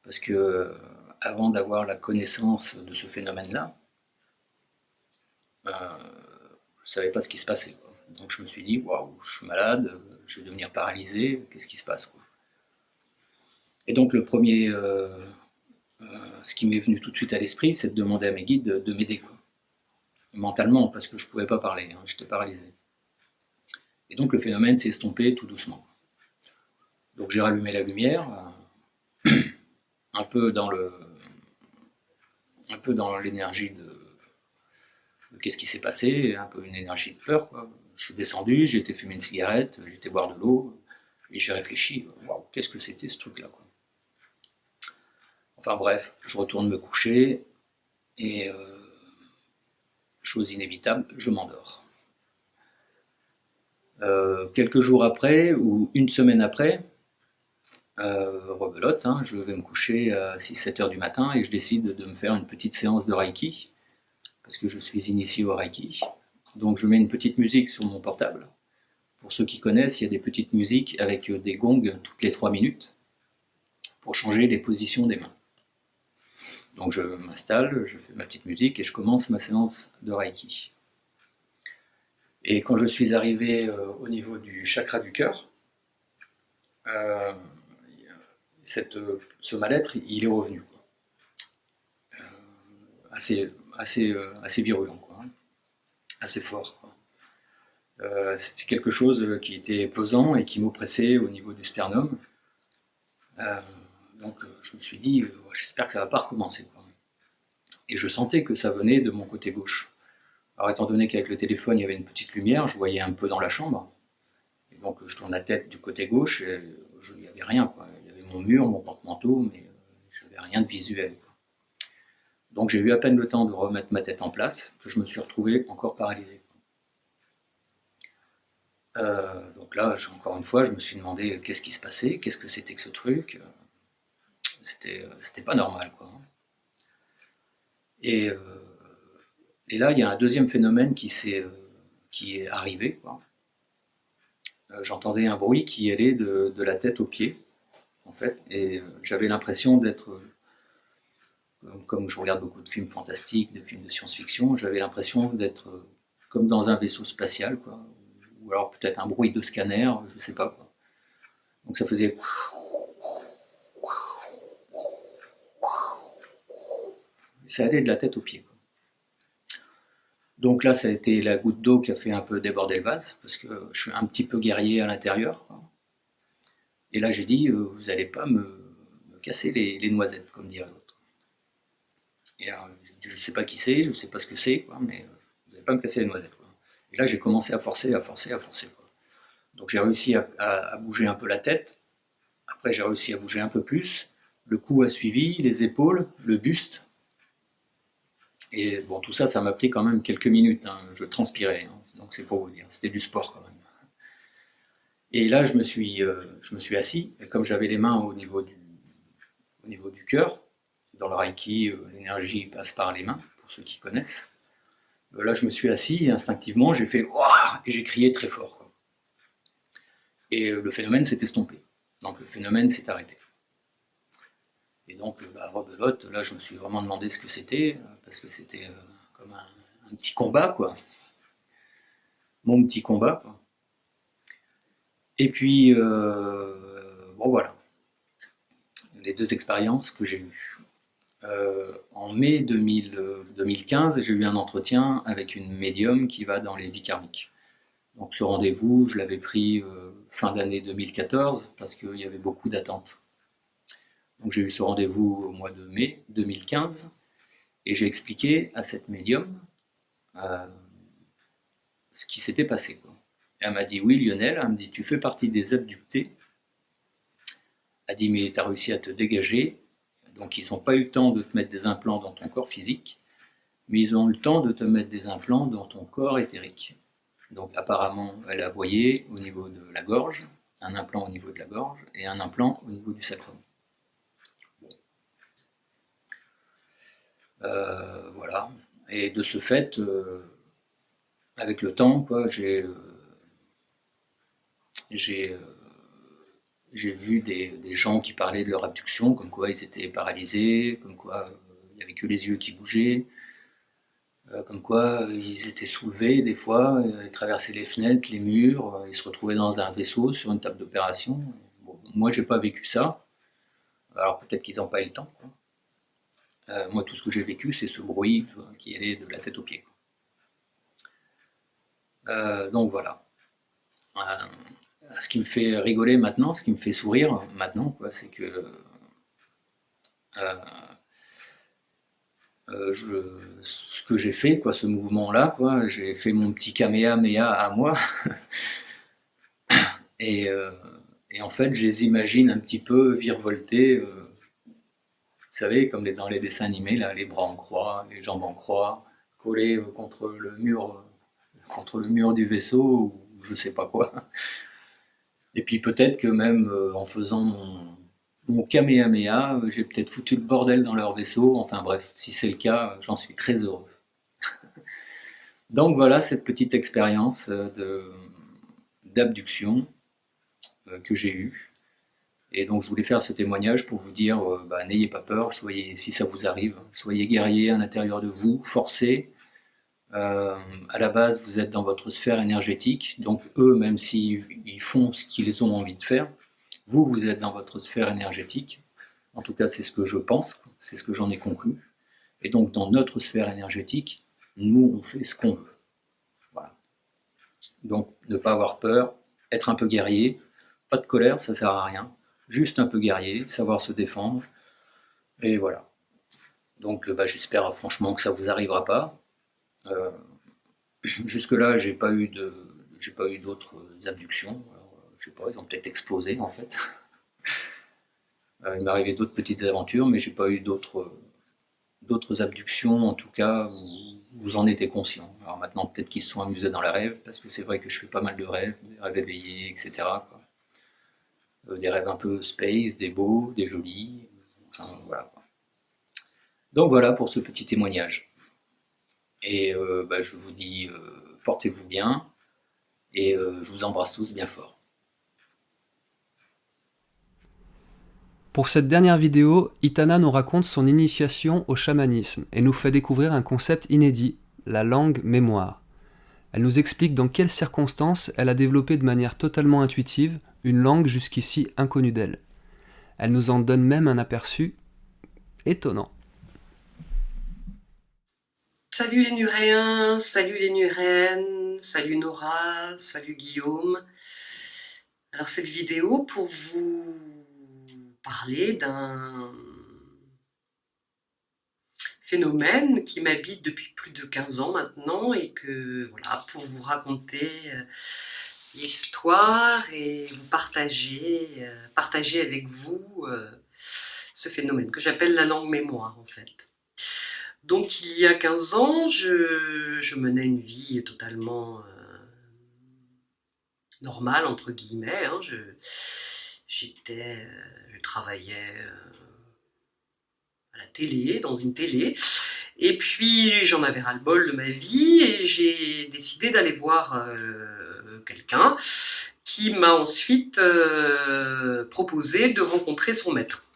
S12: parce que avant d'avoir la connaissance de ce phénomène-là, je ne savais pas ce qui se passait, quoi. Donc je me suis dit, waouh, je suis malade, je vais devenir paralysé, qu'est-ce qui se passe, quoi. Et donc le premier, ce qui m'est venu tout de suite à l'esprit, c'est de demander à mes guides de m'aider, quoi. mentalement, parce que je ne pouvais pas parler, hein, j'étais paralysé. Et donc le phénomène s'est estompé tout doucement. Donc j'ai rallumé la lumière, un peu dans l'énergie de qu'est-ce qui s'est passé, un peu une énergie de peur, quoi. Je suis descendu, j'ai été fumer une cigarette, j'ai été boire de l'eau, et j'ai réfléchi, waouh, qu'est-ce que c'était ce truc-là, quoi. Enfin bref, je retourne me coucher, et chose inévitable, je m'endors. Quelques jours après, ou une semaine après, rebelote, hein, je vais me coucher à 6-7 heures du matin et je décide de me faire une petite séance de Reiki, parce que je suis initié au Reiki. Donc je mets une petite musique sur mon portable. Pour ceux qui connaissent, il y a des petites musiques avec des gongs toutes les 3 minutes pour changer les positions des mains. Donc je m'installe, je fais ma petite musique et je commence ma séance de Reiki. Et quand je suis arrivé au niveau du chakra du cœur, ce mal-être, il est revenu. Assez virulent, quoi, hein, assez fort, quoi. C'était quelque chose qui était pesant et qui m'oppressait au niveau du sternum. Donc je me suis dit, j'espère que ça ne va pas recommencer, quoi. Et je sentais que ça venait de mon côté gauche. Alors étant donné qu'avec le téléphone il y avait une petite lumière, je voyais un peu dans la chambre. Et donc je tourne la tête du côté gauche et il n'y avait rien, quoi. Il y avait mon mur, mon porte-manteau, mais je n'avais rien de visuel, quoi. Donc j'ai eu à peine le temps de remettre ma tête en place que je me suis retrouvé encore paralysé. Donc là, encore une fois, je me suis demandé qu'est-ce qui se passait, qu'est-ce que c'était que ce truc. C'était pas normal, quoi. Et là, il y a un deuxième phénomène qui est arrivé, quoi. J'entendais un bruit qui allait de la tête aux pieds, en fait, et j'avais l'impression d'être, comme je regarde beaucoup de films fantastiques, de films de science-fiction, j'avais l'impression d'être comme dans un vaisseau spatial, quoi. Ou alors peut-être un bruit de scanner, je sais pas, quoi. Donc ça faisait... Ça allait de la tête aux pieds, quoi. Donc là, ça a été la goutte d'eau qui a fait un peu déborder le vase, parce que je suis un petit peu guerrier à l'intérieur, quoi. Et là, j'ai dit, vous n'allez pas me casser les noisettes, comme dirait l'autre. Et là, je ne sais pas qui c'est, je ne sais pas ce que c'est, quoi, mais vous n'allez pas me casser les noisettes, quoi. Et là, j'ai commencé à forcer, quoi. Donc j'ai réussi à bouger un peu la tête. Après, j'ai réussi à bouger un peu plus. Le cou a suivi, les épaules, le buste. Et bon, tout ça, ça m'a pris quand même quelques minutes, hein. Je transpirais, hein. Donc c'est pour vous dire, c'était du sport quand même. Et là, je me suis assis, et comme j'avais les mains au niveau du cœur, dans le Reiki, l'énergie passe par les mains, pour ceux qui connaissent. Là, je me suis assis, et instinctivement, j'ai fait « Ouah !» et j'ai crié très fort, quoi. Et le phénomène s'est estompé. Donc le phénomène s'est arrêté. Et donc, rebelote, là, je me suis vraiment demandé ce que c'était, parce que c'était comme un petit combat, quoi. Mon petit combat, quoi. Et puis, bon, voilà. Les deux expériences que j'ai eues. En mai 2015, j'ai eu un entretien avec une médium qui va dans les vies karmiques. Donc ce rendez-vous, je l'avais pris fin d'année 2014, parce qu'il y avait beaucoup d'attentes. Donc j'ai eu ce rendez-vous au mois de mai 2015, et j'ai expliqué à cette médium ce qui s'était passé, quoi. Et elle m'a dit, oui Lionel, elle me dit, tu fais partie des abductés. Elle dit, mais tu as réussi à te dégager, donc ils n'ont pas eu le temps de te mettre des implants dans ton corps physique, mais ils ont eu le temps de te mettre des implants dans ton corps éthérique. Donc apparemment, elle a voyé au niveau de la gorge, un implant au niveau de la gorge, et un implant au niveau du sacrum. Voilà. Et de ce fait, avec le temps, quoi, j'ai vu des gens qui parlaient de leur abduction, comme quoi ils étaient paralysés, comme quoi il n'y avait que les yeux qui bougeaient, comme quoi ils étaient soulevés des fois, ils traversaient les fenêtres, les murs, ils se retrouvaient dans un vaisseau sur une table d'opération. Bon, moi, j'ai pas vécu ça. Alors peut-être qu'ils n'ont pas eu le temps, quoi. Moi, tout ce que j'ai vécu, c'est ce bruit, qui allait de la tête aux pieds, quoi. Donc voilà. Ce qui me fait rigoler maintenant, ce qui me fait sourire maintenant, quoi, c'est que ce que j'ai fait, quoi, ce mouvement-là, quoi, j'ai fait mon petit kamehameha à moi, et en fait, je les imagine un petit peu virevolter, vous savez, comme dans les dessins animés, là, les bras en croix, les jambes en croix, collés contre le mur du vaisseau, ou je sais pas quoi. Et puis peut-être que même en faisant mon kamehameha, j'ai peut-être foutu le bordel dans leur vaisseau. Enfin bref, si c'est le cas, j'en suis très heureux. Donc voilà cette petite expérience d'abduction que j'ai eue. Et donc je voulais faire ce témoignage pour vous dire, n'ayez pas peur, si ça vous arrive, soyez guerriers à l'intérieur de vous, forcez. À la base, vous êtes dans votre sphère énergétique, donc eux, même s'ils font ce qu'ils ont envie de faire, vous êtes dans votre sphère énergétique. En tout cas, c'est ce que je pense, c'est ce que j'en ai conclu. Et donc, dans notre sphère énergétique, nous, on fait ce qu'on veut. Voilà. Donc, ne pas avoir peur, être un peu guerrier, pas de colère, ça sert à rien. Juste un peu guerrier, savoir se défendre, et voilà. Donc, j'espère franchement que ça vous arrivera pas. Jusque-là, j'ai pas eu d'autres abductions. Alors, je sais pas, ils ont peut-être explosé en fait. Il m'est arrivé d'autres petites aventures, mais j'ai pas eu d'autres abductions, en tout cas, où j'en étais conscient. Alors maintenant, peut-être qu'ils se sont amusés dans les rêves, parce que c'est vrai que je fais pas mal de rêves, des rêves éveillés, etc., quoi. Des rêves un peu space, des beaux, des jolis, enfin voilà. Donc voilà pour ce petit témoignage. Et je vous dis, portez-vous bien, et je vous embrasse tous bien fort.
S1: Pour cette dernière vidéo, Itana nous raconte son initiation au chamanisme et nous fait découvrir un concept inédit, la langue mémoire. Elle nous explique dans quelles circonstances elle a développé de manière totalement intuitive une langue jusqu'ici inconnue d'elle. Elle nous en donne même un aperçu étonnant.
S13: Salut les Nuréens, salut les Nuréennes, salut Nora, salut Guillaume. Alors cette vidéo pour vous parler d'un phénomène qui m'habite depuis plus de 15 ans maintenant et que voilà, pour vous raconter l'histoire et vous partager avec vous ce phénomène que j'appelle la langue mémoire en fait. Donc il y a 15 ans, je menais une vie totalement normale, entre guillemets. Hein. Je travaillais à la télé, dans une télé, et puis j'en avais ras-le-bol de ma vie, et j'ai décidé d'aller voir quelqu'un qui m'a ensuite proposé de rencontrer son maître.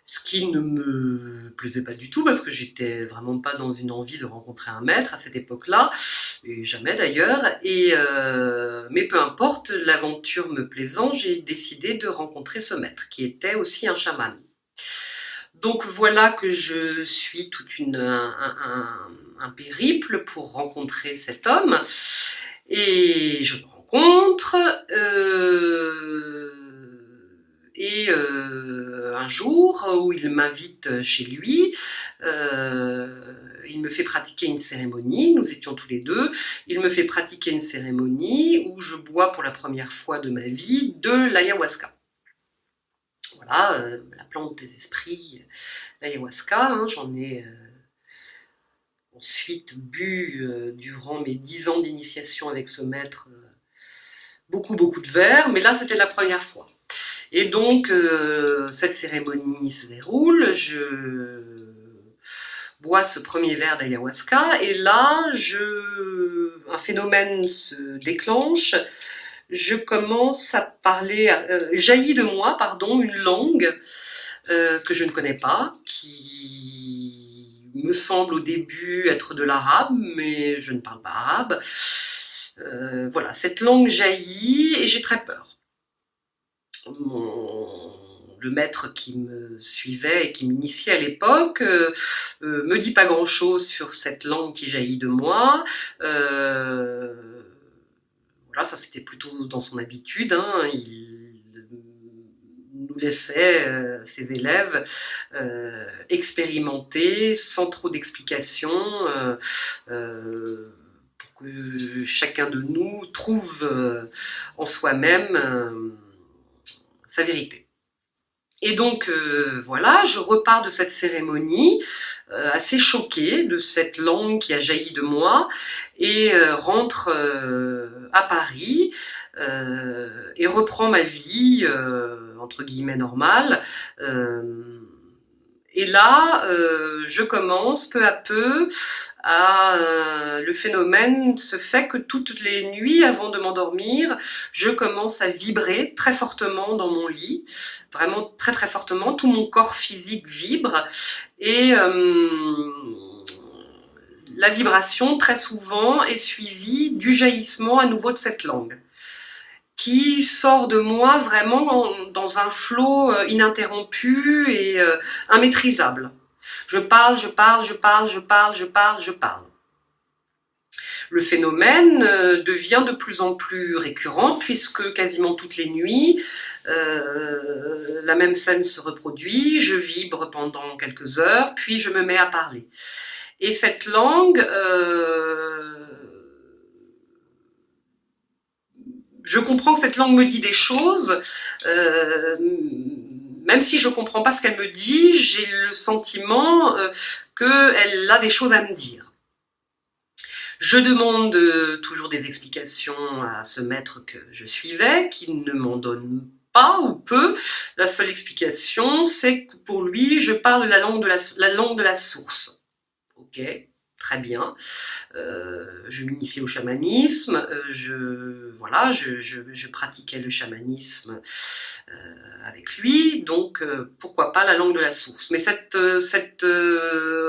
S13: Ce qui ne me plaisait pas du tout, parce que j'étais vraiment pas dans une envie de rencontrer un maître à cette époque-là, et jamais d'ailleurs, mais peu importe, l'aventure me plaisant, j'ai décidé de rencontrer ce maître, qui était aussi un chaman. Donc voilà que je suis tout un périple pour rencontrer cet homme, et je le rencontre, un jour où il m'invite chez lui, il me fait pratiquer une cérémonie, nous étions tous les deux, il me fait pratiquer une cérémonie où je bois pour la première fois de ma vie de l'ayahuasca. Voilà, la plante des esprits, l'ayahuasca, hein, j'en ai ensuite bu durant mes 10 ans d'initiation avec ce maître beaucoup de verres, mais là c'était la première fois. Et donc, cette cérémonie se déroule, je bois ce premier verre d'ayahuasca, et là, un phénomène se déclenche, je commence à parler, jaillit de moi, une langue que je ne connais pas, qui me semble au début être de l'arabe, mais je ne parle pas arabe. Voilà, cette langue jaillit, et j'ai très peur. Le le maître qui me suivait et qui m'initiait à l'époque me dit pas grand-chose sur cette langue qui jaillit de moi. Voilà, ça c'était plutôt dans son habitude. Hein. Il nous laissait, ses élèves, expérimenter sans trop d'explications. Que chacun de nous trouve en soi-même sa vérité. Et donc voilà, je repars de cette cérémonie assez choquée de cette langue qui a jailli de moi et rentre à Paris et reprends ma vie entre guillemets normale. Et là, je commence peu à peu le phénomène se fait que toutes les nuits avant de m'endormir, je commence à vibrer très fortement dans mon lit, vraiment très très fortement, tout mon corps physique vibre et la vibration très souvent est suivie du jaillissement à nouveau de cette langue qui sort de moi vraiment dans un flot ininterrompu et immaîtrisable. Je parle. Le phénomène devient de plus en plus récurrent puisque quasiment toutes les nuits, la même scène se reproduit, je vibre pendant quelques heures, puis je me mets à parler. Et cette langue, je comprends que cette langue me dit des choses, même si je comprends pas ce qu'elle me dit, j'ai le sentiment qu'elle a des choses à me dire. Je demande toujours des explications à ce maître que je suivais, qui ne m'en donne pas ou peu. La seule explication, c'est que pour lui, je parle la langue de la source. Ok, très bien. Je m'initie au chamanisme, je pratiquais le chamanisme avec lui, donc pourquoi pas la langue de la source. Mais cette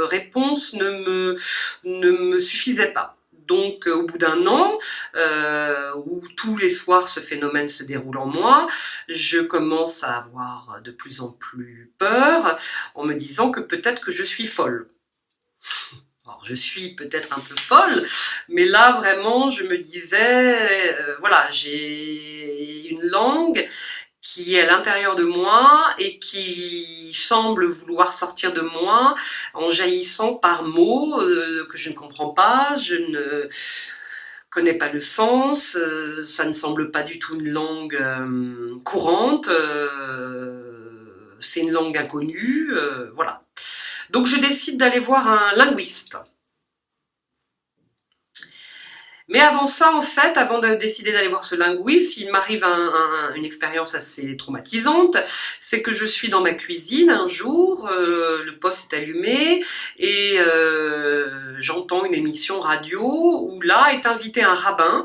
S13: réponse ne me suffisait pas. Donc au bout d'un an, où tous les soirs ce phénomène se déroule en moi, je commence à avoir de plus en plus peur en me disant que peut-être que je suis folle. Alors, je suis peut-être un peu folle, mais là vraiment je me disais, voilà, j'ai une langue qui est à l'intérieur de moi et qui semble vouloir sortir de moi en jaillissant par mots que je ne comprends pas, je ne connais pas le sens, ça ne semble pas du tout une langue courante, c'est une langue inconnue, voilà. Donc je décide d'aller voir un linguiste. Mais avant ça, en fait, avant de décider d'aller voir ce linguiste, il m'arrive une expérience assez traumatisante. C'est que je suis dans ma cuisine un jour, le poste est allumé et j'entends une émission radio où là est invité un rabbin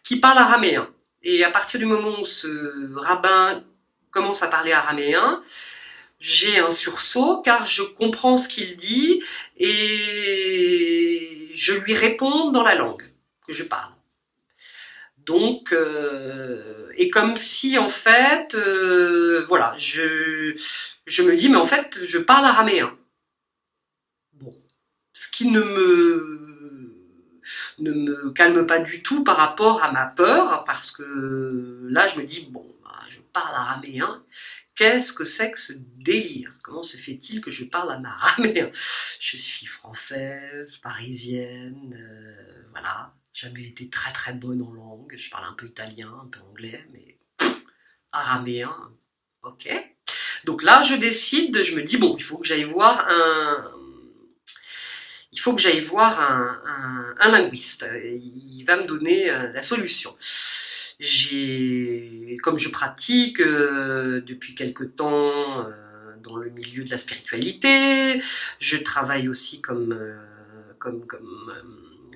S13: qui parle araméen. Et à partir du moment où ce rabbin commence à parler araméen, j'ai un sursaut car je comprends ce qu'il dit et je lui réponds dans la langue que je parle. Donc, et comme si en fait, voilà, je me dis mais en fait je parle araméen. Bon, ce qui ne me calme pas du tout par rapport à ma peur parce que là je me dis bon, je parle araméen. Qu'est-ce que c'est que ce délire? Comment se fait-il que je parle en araméen? Je suis française, parisienne, voilà. Jamais été très très bonne en langue. Je parle un peu italien, un peu anglais, mais araméen, ok. Donc là, je décide, je me dis bon, il faut que j'aille voir un linguiste. Il va me donner la solution. Comme je pratique depuis quelque temps dans le milieu de la spiritualité, je travaille aussi comme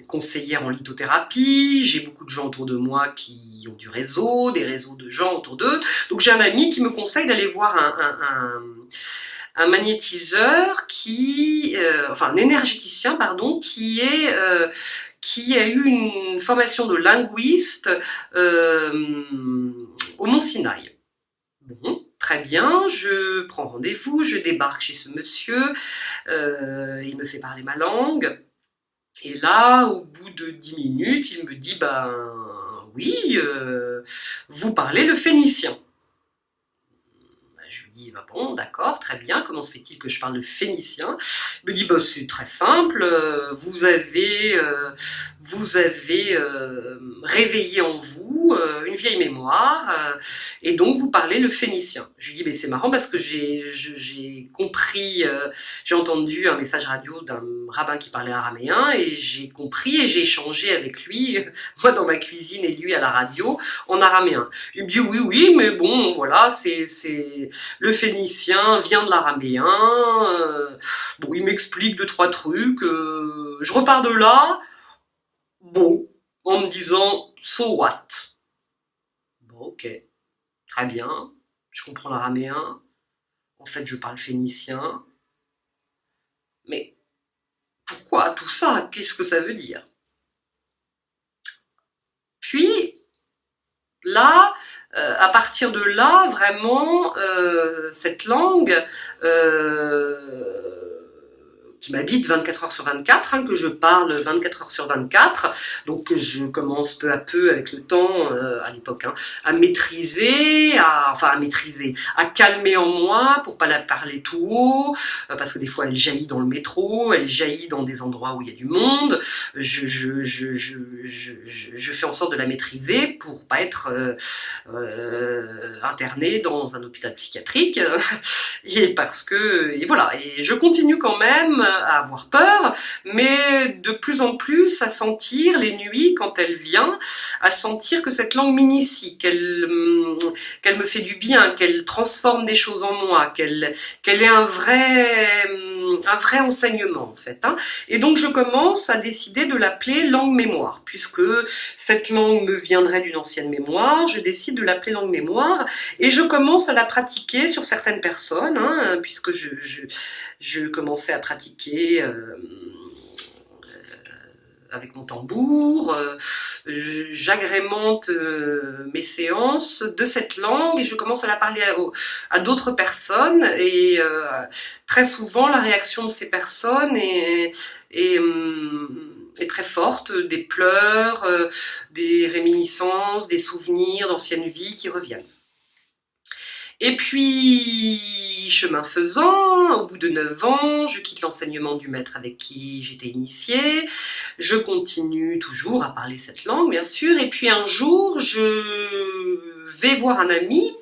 S13: conseillère en lithothérapie, j'ai beaucoup de gens autour de moi qui ont du réseau, des réseaux de gens autour d'eux, donc j'ai un ami qui me conseille d'aller voir un magnétiseur un énergéticien, pardon, qui a eu une formation de linguiste au Mont Sinaï. Bon, très bien, je prends rendez-vous, je débarque chez ce monsieur, il me fait parler ma langue, et là, au bout de 10 minutes, il me dit, ben oui, vous parlez le phénicien. Je lui dis, bah bon, d'accord, très bien, comment se fait-il que je parle le phénicien? Il me dit, bah, c'est très simple, vous avez réveillé en vous une vieille mémoire, et donc vous parlez le phénicien. Je lui dis, mais c'est marrant parce que j'ai compris, j'ai entendu un message radio d'un rabbin qui parlait araméen, et j'ai compris et j'ai échangé avec lui, moi dans ma cuisine et lui à la radio, en araméen. Il me dit, oui, mais bon, voilà, le phénicien vient de l'araméen, bon, il m'explique 2-3 trucs, je repars de là, bon, en me disant, so what? Bon, ok, très bien, je comprends l'araméen, en fait je parle phénicien, mais pourquoi tout ça? Qu'est-ce que ça veut dire? Puis, là, à partir de là, vraiment, cette langue qui m'habite 24 heures sur 24, hein, que je parle 24 heures sur 24, donc que je commence peu à peu avec le temps, à l'époque, hein, à maîtriser, à calmer en moi pour pas la parler tout haut, parce que des fois elle jaillit dans le métro, elle jaillit dans des endroits où il y a du monde, je fais en sorte de la maîtriser pour pas être interné dans un hôpital psychiatrique, et voilà, et je continue quand même à avoir peur, mais de plus en plus à sentir les nuits quand elle vient, à sentir que cette langue m'initie, qu'elle me fait du bien, qu'elle transforme des choses en moi, qu'elle est un vrai enseignement en fait, hein. Et donc je commence à décider de l'appeler langue mémoire, puisque cette langue me viendrait d'une ancienne mémoire, je décide de l'appeler langue mémoire, et je commence à la pratiquer sur certaines personnes, hein, puisque je commençais à pratiquer avec mon tambour, j'agrémente mes séances de cette langue et je commence à la parler à d'autres personnes, et très souvent la réaction de ces personnes est très forte, des pleurs, des réminiscences, des souvenirs d'anciennes vies qui reviennent. Et puis, chemin faisant, au bout de 9 ans, je quitte l'enseignement du maître avec qui j'étais initiée, je continue toujours à parler cette langue, bien sûr, et puis un jour, je vais voir un ami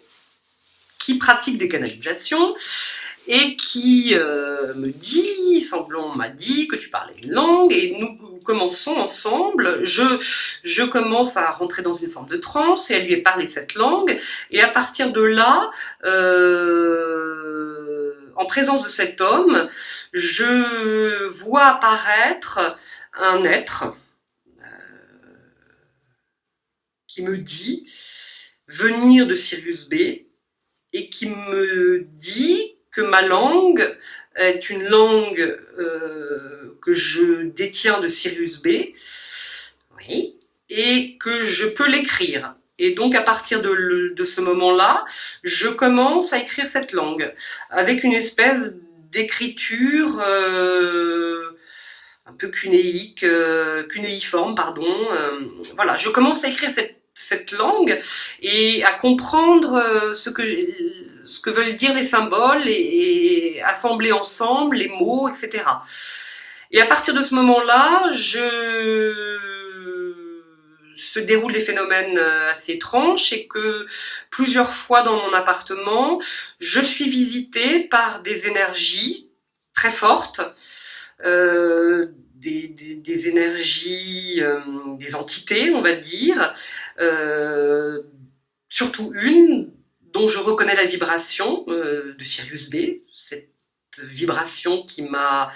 S13: qui pratique des canalisations, et qui me dit, Semblon m'a dit que tu parlais une langue, et nous commençons ensemble, je commence à rentrer dans une forme de transe, et à lui parler cette langue, et à partir de là, en présence de cet homme, je vois apparaître un être qui me dit venir de Sirius B, et qui me dit que ma langue est une langue que je détiens de Sirius B, oui, et que je peux l'écrire. Et donc à partir de ce moment-là, je commence à écrire cette langue, avec une espèce d'écriture un peu cunéiforme, pardon. Voilà, je commence à écrire cette langue et à comprendre ce que veulent dire les symboles et assembler ensemble les mots, etc. Et à partir de ce moment-là, se déroulent des phénomènes assez étranges, c'est que plusieurs fois dans mon appartement, je suis visitée par des énergies très fortes, des énergies, des entités, on va dire, surtout une dont je reconnais la vibration de Sirius B, cette vibration qui m'a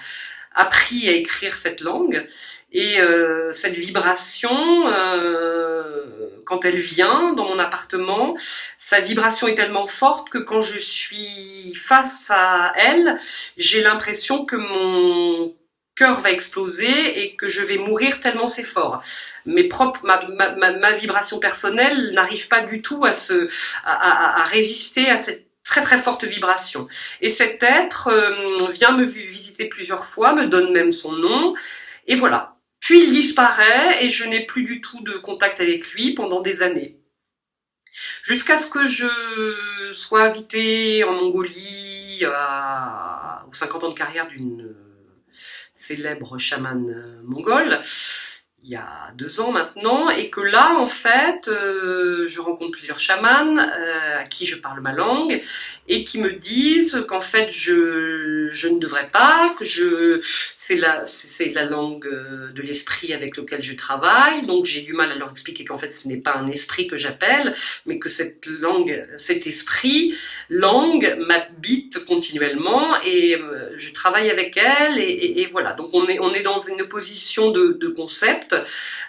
S13: appris à écrire cette langue. Et cette vibration, quand elle vient dans mon appartement, sa vibration est tellement forte que quand je suis face à elle, j'ai l'impression que mon cœur va exploser et que je vais mourir tellement c'est fort. Ma vibration personnelle n'arrive pas du tout à résister à cette très très forte vibration. Et cet être vient me visiter plusieurs fois, me donne même son nom, et voilà. Puis il disparaît et je n'ai plus du tout de contact avec lui pendant des années. Jusqu'à ce que je sois invitée en Mongolie aux 50 ans de carrière d'une célèbre chamane mongole, il y a 2 ans maintenant, et que là, en fait, je rencontre plusieurs chamans à qui je parle ma langue, et qui me disent qu'en fait, je ne devrais pas, que c'est la langue de l'esprit avec lequel je travaille, donc j'ai du mal à leur expliquer qu'en fait, ce n'est pas un esprit que j'appelle, mais que cette langue, cet esprit, langue, m'habite continuellement, et je travaille avec elle, et voilà. Donc on est dans une position de concept,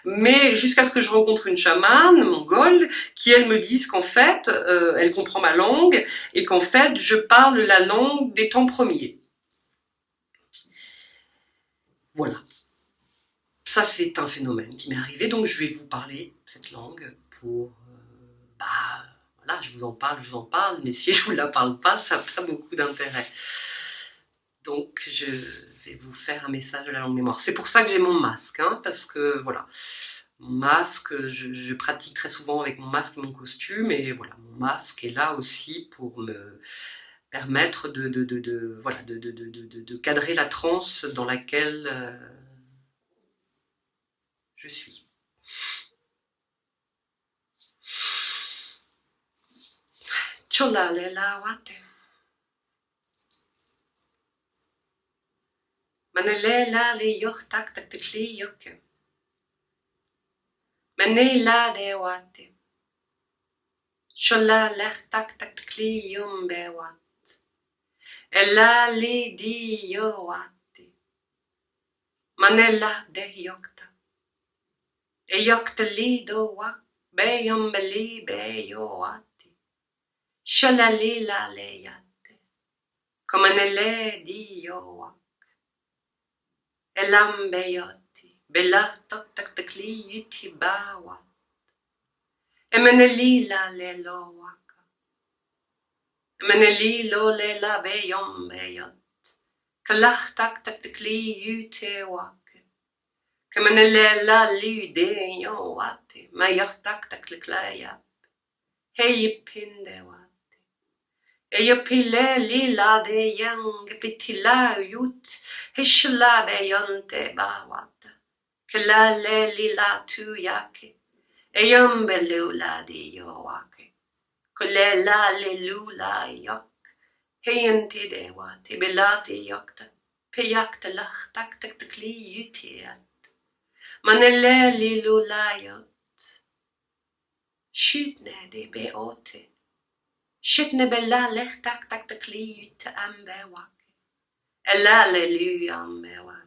S13: mais jusqu'à ce que je rencontre une chamane mongole qui, elle, me dise qu'en fait, elle comprend ma langue et qu'en fait, je parle la langue des temps premiers. Voilà. Ça, c'est un phénomène qui m'est arrivé, donc je vais vous parler cette langue pour... voilà, je vous en parle, mais si je vous la parle pas, ça n'a pas beaucoup d'intérêt. Donc, je vais vous faire un message de la langue mémoire. C'est pour ça que j'ai mon masque, hein, parce que, voilà, mon masque, je pratique très souvent avec mon masque et mon costume, et voilà, mon masque est là aussi pour me permettre de cadrer la transe dans laquelle je suis. Chola lela wate. Manelela le yok tak tak tekli yok. Manela de wate. Chola ler tak tak tekli yumbe wat. Ella le di yo wate. Manela de yokta. E yokta li do wak. Be yumbe li be yo wate. Chola li la le yate. Komanele di yo wak. Elambe yoti, belar tok tak takli yuti bawat. Emeneli la le lo waka. Emeneli lo le la be yombe yot. Kalach tak tak takli yute wake. Kemenele la li de yo wate. Mayak tak tak liklaya. Hey pinde wate. Eyo pile li la de yang pitila yut. Hishla be yonte bawat. Kela le li la tu yake. Eyombe lula di yo wake. Kule la le lula yok. Heyenti de wate belati yokta. Peyakta lach tak tak takli yutiat. Manele li lula yot. Shutne de be ote. Shitne bella lech tak tak takli yut ambe wake. Ella le lu ambe wate.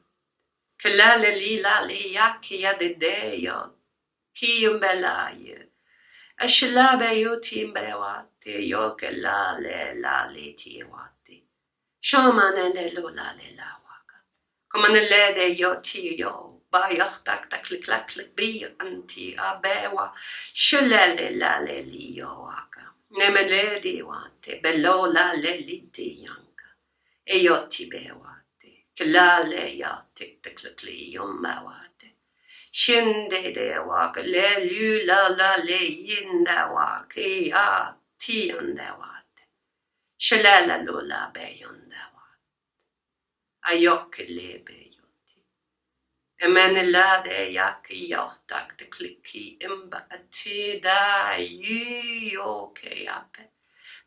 S13: Kela le li la le yake ya de yo. Ki yumbela ye. Ashla be yo timbe wate. Yo ke la le ti wate. Shaman de lo la le la waka. Komane le de yo ti yo. Ba yak tak tak klik klak klik bi anti abewa. Shule le la le li yo waka. Neme le di wate. Bello la le li ti yanka. E yo ti be wate. Kela le ya tik tik klik li yumba wate. Shinde de waka le lu la le yinda waka ya ti yunda wate. Shalala lula be yunda wate. Ayok le be yoti. Emene la de yaki yortak de kliki imba ati da yu ke yape.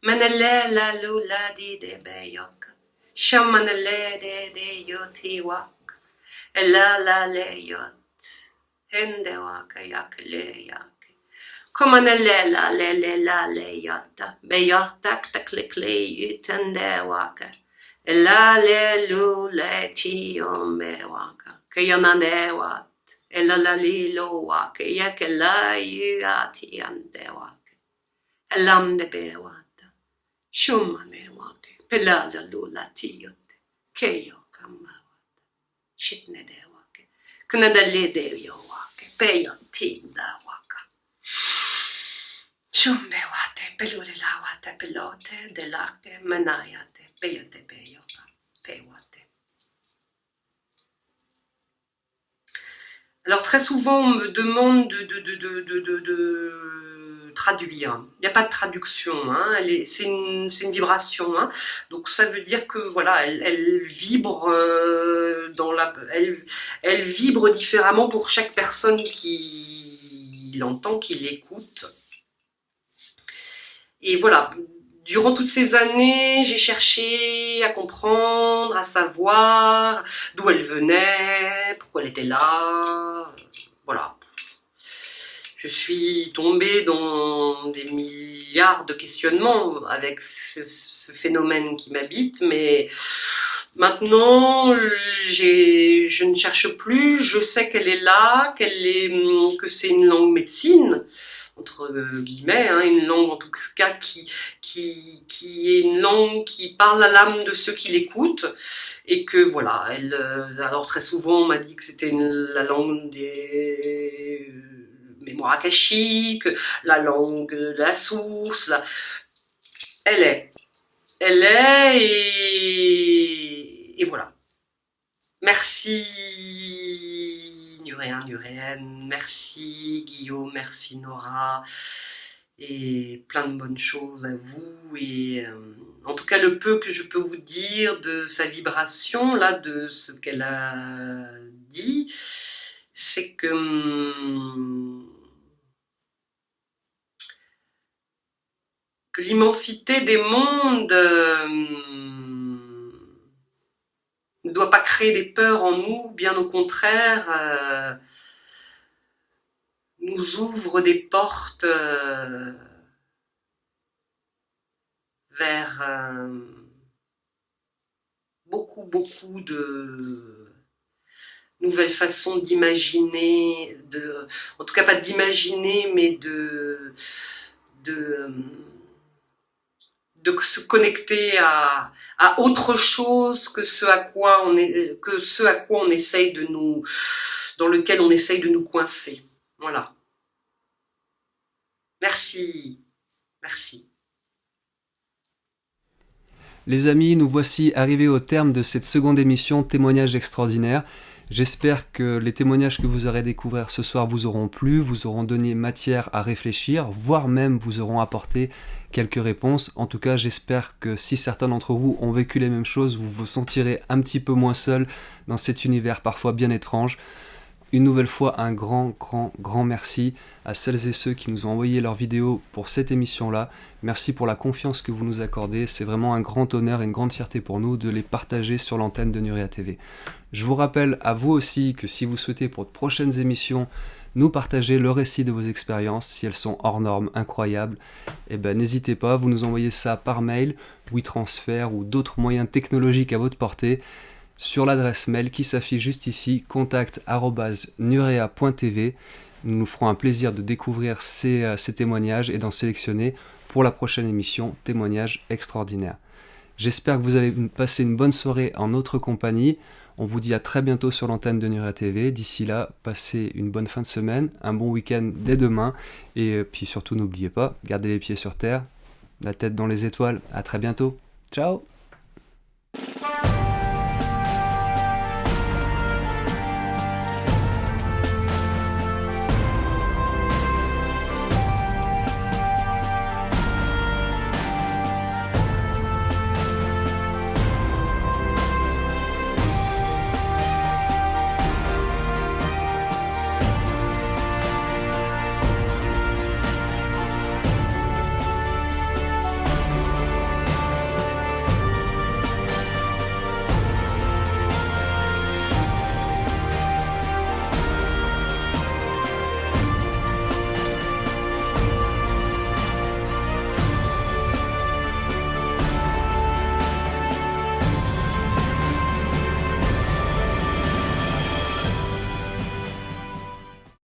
S13: Menele la lula di de be yoka. Shamane le de yoti wak. Ela la le yot. Hende waka yak le yak. Komane le yata. Be yatak tak klik le yutende waka. Ela le lu le ti yombe waka. Kayonande wat. Ela la li lo waka. Yak la yu ati ande waka. Elam de be wata. Shumane waka. Pelada lu la ti yote. Keyo kama wata. Shitne de waka. Kunada le de yo waka. Peyon tinda waka. Shumbe wate pelulilawate pelote delake manayate peyate peyoka pewate. Alors très souvent on me demande de traduire. Il n'y a pas de traduction, hein. C'est une vibration, hein. Donc ça veut dire que voilà, elle vibre elle vibre différemment pour chaque personne qui l'entend, qui l'écoute. Et voilà, durant toutes ces années, j'ai cherché à comprendre, à savoir d'où elle venait, pourquoi elle était là, voilà. Je suis tombée dans des milliards de questionnements avec ce phénomène qui m'habite, mais maintenant, je ne cherche plus, je sais qu'elle est là, que c'est une langue médecine, entre guillemets, hein, une langue en tout cas qui est une langue qui parle à l'âme de ceux qui l'écoutent, et que voilà, alors très souvent on m'a dit que c'était la langue des mémoires akashiques, la langue de la source, elle est, et voilà. Merci Nuréen, Nuréenne, merci Guillaume, merci Nora, et plein de bonnes choses à vous, et en tout cas le peu que je peux vous dire de sa vibration, là, de ce qu'elle a dit, c'est que l'immensité des mondes ne doit pas créer des peurs en nous, bien au contraire, nous ouvre des portes vers beaucoup de nouvelles façons d'imaginer, en tout cas pas d'imaginer, mais de se connecter à autre chose que ce à quoi on essaye dans lequel on essaye de nous coincer. Voilà. Merci. Merci.
S1: Les amis, nous voici arrivés au terme de cette seconde émission Témoignages extraordinaires. J'espère que les témoignages que vous aurez découverts ce soir vous auront plu, vous auront donné matière à réfléchir, voire même vous auront apporté quelques réponses. En tout cas, j'espère que si certains d'entre vous ont vécu les mêmes choses, vous vous sentirez un petit peu moins seul dans cet univers parfois bien étrange. Une nouvelle fois, un grand merci à celles et ceux qui nous ont envoyé leurs vidéos pour cette émission-là. Merci pour la confiance que vous nous accordez. C'est vraiment un grand honneur et une grande fierté pour nous de les partager sur l'antenne de Nurea TV. Je vous rappelle à vous aussi que si vous souhaitez pour de prochaines émissions nous partager le récit de vos expériences, si elles sont hors normes, incroyables, n'hésitez pas, vous nous envoyez ça par mail, WeTransfer ou d'autres moyens technologiques à votre portée, sur l'adresse mail qui s'affiche juste ici, contact@nurea.tv. Nous nous ferons un plaisir de découvrir ces témoignages et d'en sélectionner pour la prochaine émission Témoignages extraordinaires. J'espère que vous avez passé une bonne soirée en notre compagnie. On vous dit à très bientôt sur l'antenne de Nurea TV. D'ici là, passez une bonne fin de semaine, un bon week-end dès demain. Et puis surtout, n'oubliez pas, gardez les pieds sur terre, la tête dans les étoiles. À très bientôt. Ciao!